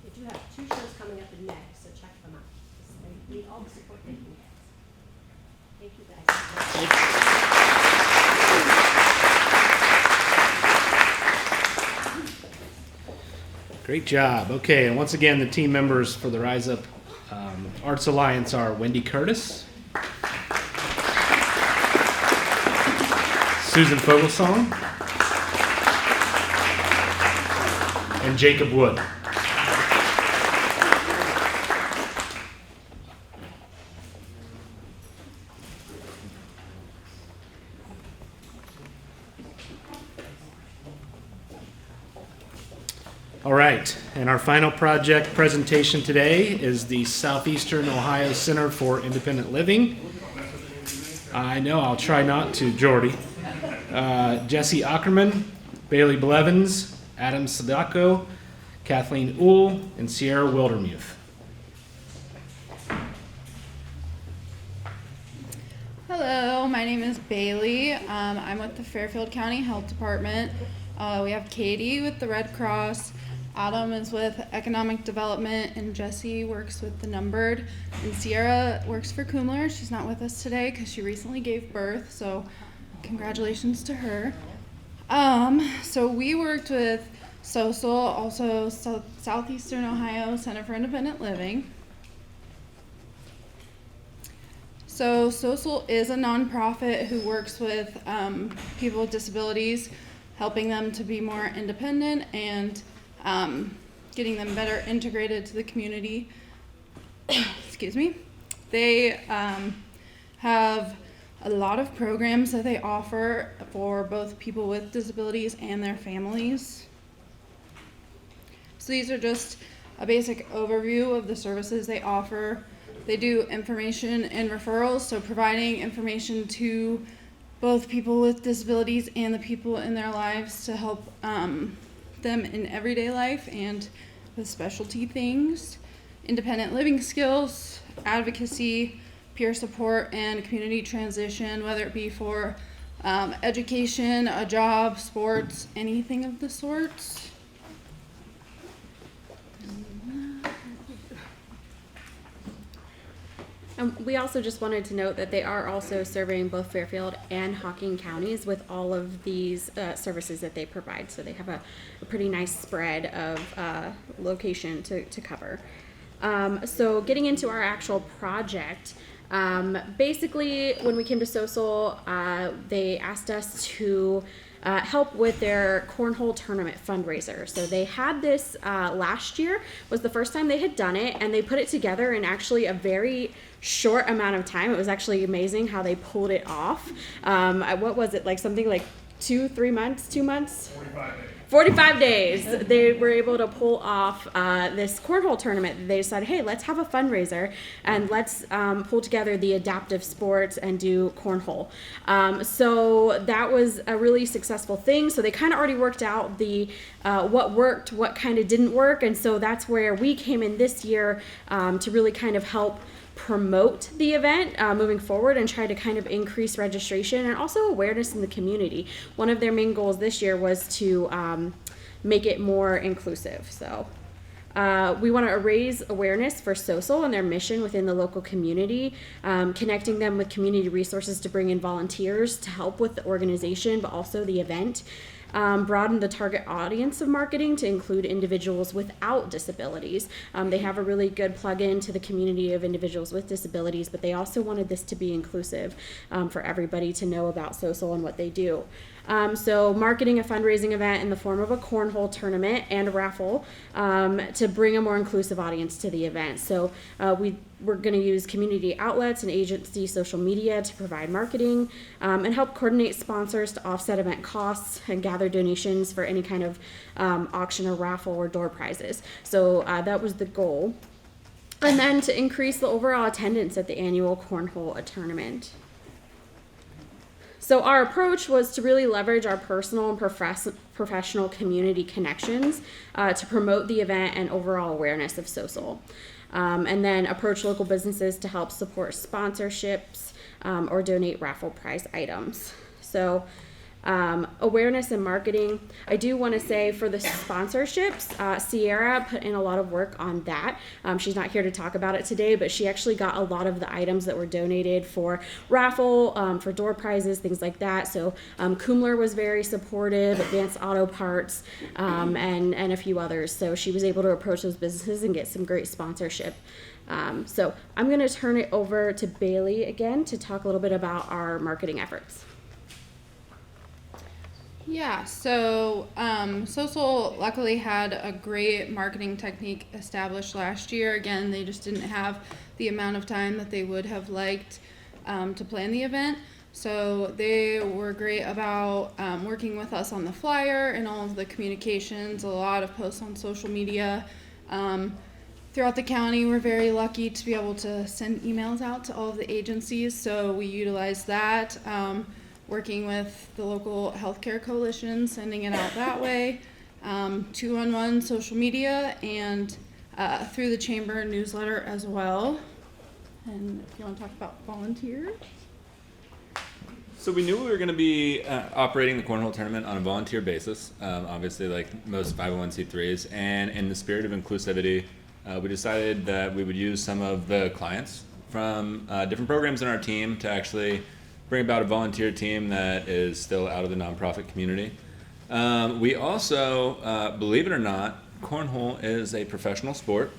They do have 2 shows coming up in May, so check them out. They need all the support they can get. Thank you guys. Great job. Okay, and once again, the team members for the Rise Up Arts Alliance are Wendy Curtis, Susan Fogelsong, and Jacob Wood. All right, and our final project presentation today is the Southeastern Ohio Center for Independent Living. I know, I'll try not to, Jordy. Jesse Ackerman, Bailey Blevins, Adam Sadako, Kathleen Uhl, and Sierra Wildermuth. Hello, my name is Bailey. I'm with the Fairfield County Health Department. We have Katie with the Red Cross. Adam is with Economic Development, and Jesse works with the Numbered. And Sierra works for Kumler. She's not with us today because she recently gave birth, so congratulations to her. So we worked with SOSL, also Southeastern Ohio Center for Independent Living. So SOSL is a nonprofit who works with people with disabilities, helping them to be more independent and getting them better integrated to the community. Excuse me. They have a lot of programs that they offer for both people with disabilities and their families. So these are just a basic overview of the services they offer. They do information and referrals, so providing information to both people with disabilities and the people in their lives to help them in everyday life and with specialty things, independent living skills, advocacy, peer support, and community transition, whether it be for education, a job, sports, anything of the sorts. And we also just wanted to note that they are also serving both Fairfield and Hocking counties with all of these services that they provide. So they have a pretty nice spread of location to cover. So getting into our actual project, basically when we came to SOSL, they asked us to help with their cornhole tournament fundraiser. So they had this last year, was the first time they had done it, and they put it together in actually a very short amount of time. It was actually amazing how they pulled it off. What was it, like something like 2-3 months, 2 months? 45 days. They were able to pull off this cornhole tournament. They decided, hey, let's have a fundraiser and let's pull together the adaptive sports and do cornhole. So that was a really successful thing. So they kind of already worked out the what worked, what kind of didn't work. And so that's where we came in this year to really kind of help promote the event moving forward and try to kind of increase registration and also awareness in the community. One of their main goals this year was to make it more inclusive. So we want to raise awareness for SOSL and their mission within the local community, connecting them with community resources to bring in volunteers to help with the organization, but also the event. Broaden the target audience of marketing to include individuals without disabilities. They have a really good plug-in to the community of individuals with disabilities, but they also wanted this to be inclusive for everybody to know about SOSL and what they do. So marketing a fundraising event in the form of a cornhole tournament and a raffle to bring a more inclusive audience to the event. So we're going to use community outlets and agency social media to provide marketing and help coordinate sponsors to offset event costs and gather donations for any kind of auction or raffle or door prizes. So that was the goal. And then to increase the overall attendance at the annual cornhole tournament. So our approach was to really leverage our personal and professional community connections to promote the event and overall awareness of social. And then approach local businesses to help support sponsorships or donate raffle prize items. So awareness and marketing. I do want to say for the sponsorships, Sierra put in a lot of work on that. She's not here to talk about it today, but she actually got a lot of the items that were donated for raffle, for door prizes, things like that. So Kumler was very supportive, Advanced Auto Parts, and a few others. So she was able to approach those businesses and get some great sponsorship. So I'm going to turn it over to Bailey again to talk a little bit about our marketing efforts. Yeah, so Social luckily had a great marketing technique established last year. Again, they just didn't have the amount of time that they would have liked to plan the event. So they were great about working with us on the flyer and all of the communications, a lot of posts on social media. Throughout the county, we're very lucky to be able to send emails out to all of the agencies, so we utilized that. Working with the local healthcare coalition, sending it out that way, 2-on-1 social media, and through the chamber newsletter as well. And if you want to talk about volunteers. So we knew we were going to be operating the cornhole tournament on a volunteer basis, obviously like most 501c3s, and in the spirit of inclusivity, we decided that we would use some of the clients from different programs in our team to actually bring about a volunteer team that is still out of the nonprofit community. We also, believe it or not, cornhole is a professional sport,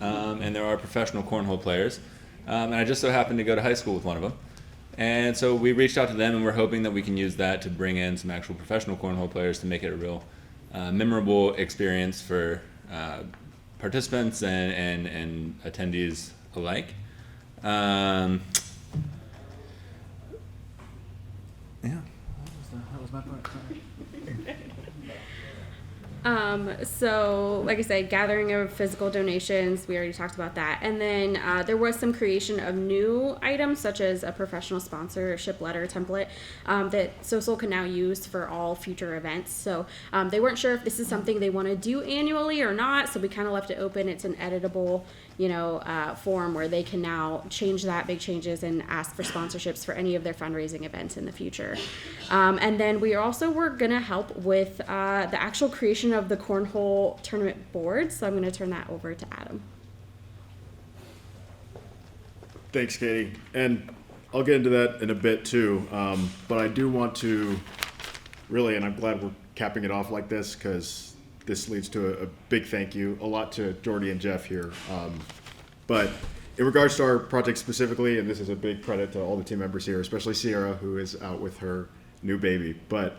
and there are professional cornhole players. And I just so happened to go to high school with one of them. And so we reached out to them, and we're hoping that we can use that to bring in some actual professional cornhole players to make it a real memorable experience for participants and attendees alike. Yeah, that was my part. So like I said, gathering of physical donations, we already talked about that. And then there was some creation of new items such as a professional sponsorship letter template that Social can now use for all future events. So they weren't sure if this is something they want to do annually or not, so we kind of left it open. It's an editable form where they can now change that, big changes, and ask for sponsorships for any of their fundraising events in the future. And then we also were going to help with the actual creation of the cornhole tournament board. So I'm going to turn that over to Adam. Thanks, Katie. And I'll get into that in a bit too. But I do want to really, and I'm glad we're capping it off like this because this leads to a big thank you, a lot to Jordy and Jeff here. But in regards to our project specifically, and this is a big credit to all the team members here, especially Sierra, who is out with her new baby. But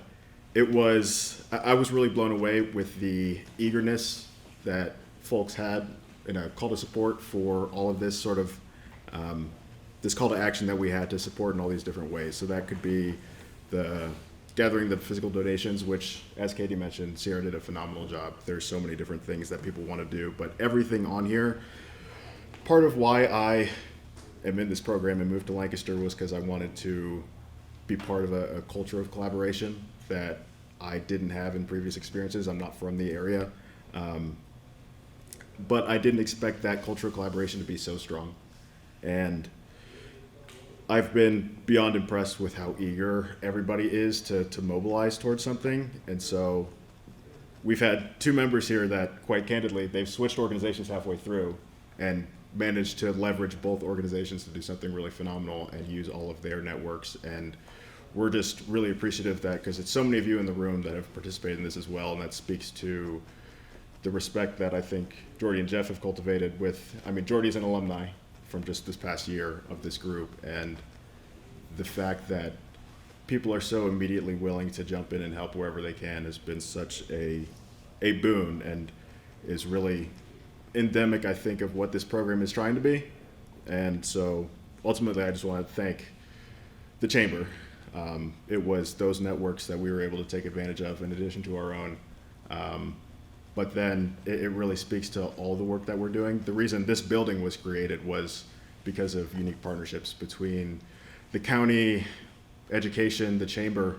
I was really blown away with the eagerness that folks had in a call to support for all of this sort of, this call to action that we had to support in all these different ways. So that could be the gathering the physical donations, which, as Katie mentioned, Sierra did a phenomenal job. There's so many different things that people want to do, but everything on here, part of why I am in this program and moved to Lancaster was because I wanted to be part of a culture of collaboration that I didn't have in previous experiences. I'm not from the area, but I didn't expect that culture of collaboration to be so strong. And I've been beyond impressed with how eager everybody is to mobilize towards something. And so we've had two members here that, quite candidly, they've switched organizations halfway through and managed to leverage both organizations to do something really phenomenal and use all of their networks. And we're just really appreciative of that because it's so many of you in the room that have participated in this as well. And that speaks to the respect that I think Jordy and Jeff have cultivated with, Jordy's an alumni from just this past year of this group, and the fact that people are so immediately willing to jump in and help wherever they can has been such a boon, and is really endemic, I think, of what this program is trying to be. And so ultimately, I just want to thank the Chamber. It was those networks that we were able to take advantage of in addition to our own. But then it really speaks to all the work that we're doing. The reason this building was created was because of unique partnerships between the county, education, the Chamber,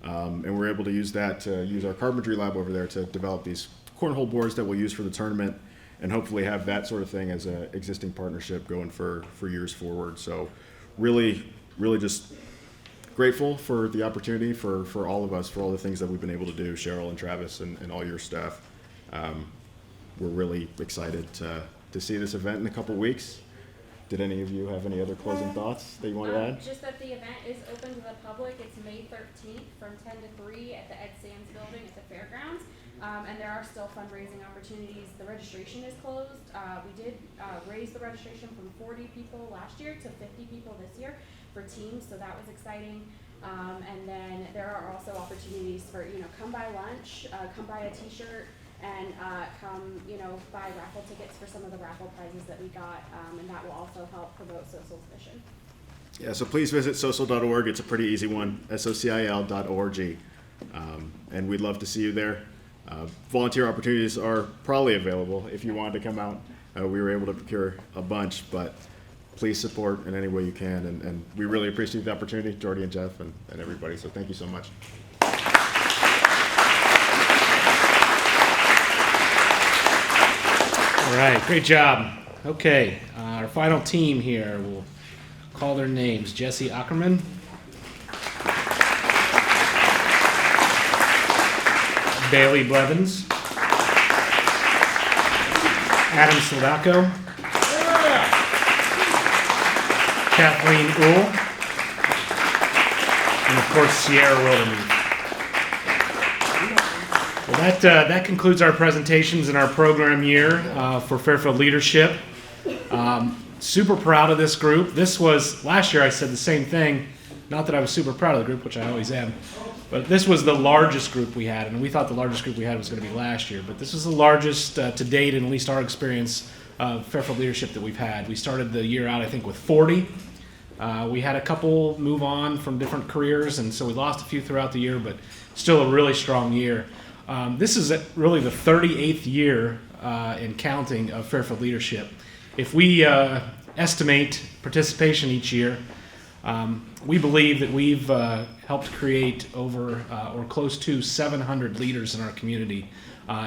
and we're able to use that to use our carpentry lab over there to develop these cornhole boards that we'll use for the tournament, and hopefully have that sort of thing as an existing partnership going for years forward. So really just grateful for the opportunity for all of us, for all the things that we've been able to do, Cheryl and Travis and all your staff. We're really excited to see this event in a couple weeks. Did any of you have any other closing thoughts that you want to add? Just that the event is open to the public. It's May 13th from 10 to 3 at the Ed Sands building at the fairgrounds. And there are still fundraising opportunities. The registration is closed. We did raise the registration from 40 people last year to 50 people this year for teams, so that was exciting. And then there are also opportunities for, come buy lunch, come buy a t-shirt, and come, buy raffle tickets for some of the raffle prizes that we got, and that will also help promote SOCIAL's mission. Yeah, so please visit social.org. It's a pretty easy one, social.org. And we'd love to see you there. Volunteer opportunities are probably available if you wanted to come out. We were able to procure a bunch, but please support in any way you can. And we really appreciate the opportunity, Jordy and Jeff and everybody. So thank you so much. All right, great job. Okay, our final team here, we'll call their names. Jesse Ackerman. Bailey Blevins. Adam Slavako. Kathleen Uhl. And of course, Sierra Wildermuth. Well, that concludes our presentations in our program year for Fairfield Leadership. Super proud of this group. This was, last year I said the same thing, not that I was super proud of the group, which I always am, but this was the largest group we had, and we thought the largest group we had was going to be last year, but this is the largest to date, in at least our experience, Fairfield Leadership that we've had. We started the year out, I think, with 40. We had a couple move on from different careers, and so we lost a few throughout the year, but still a really strong year. This is really the 38th year in counting of Fairfield Leadership. If we estimate participation each year, we believe that we've helped create over or close to 700 leaders in our community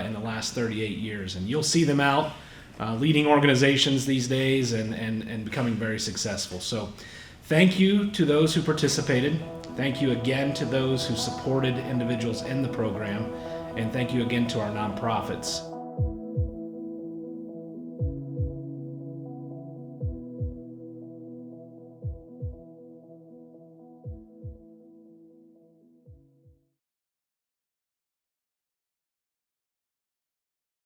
in the last 38 years. And you'll see them out leading organizations these days and becoming very successful. So thank you to those who participated. Thank you again to those who supported individuals in the program. And thank you again to our nonprofits.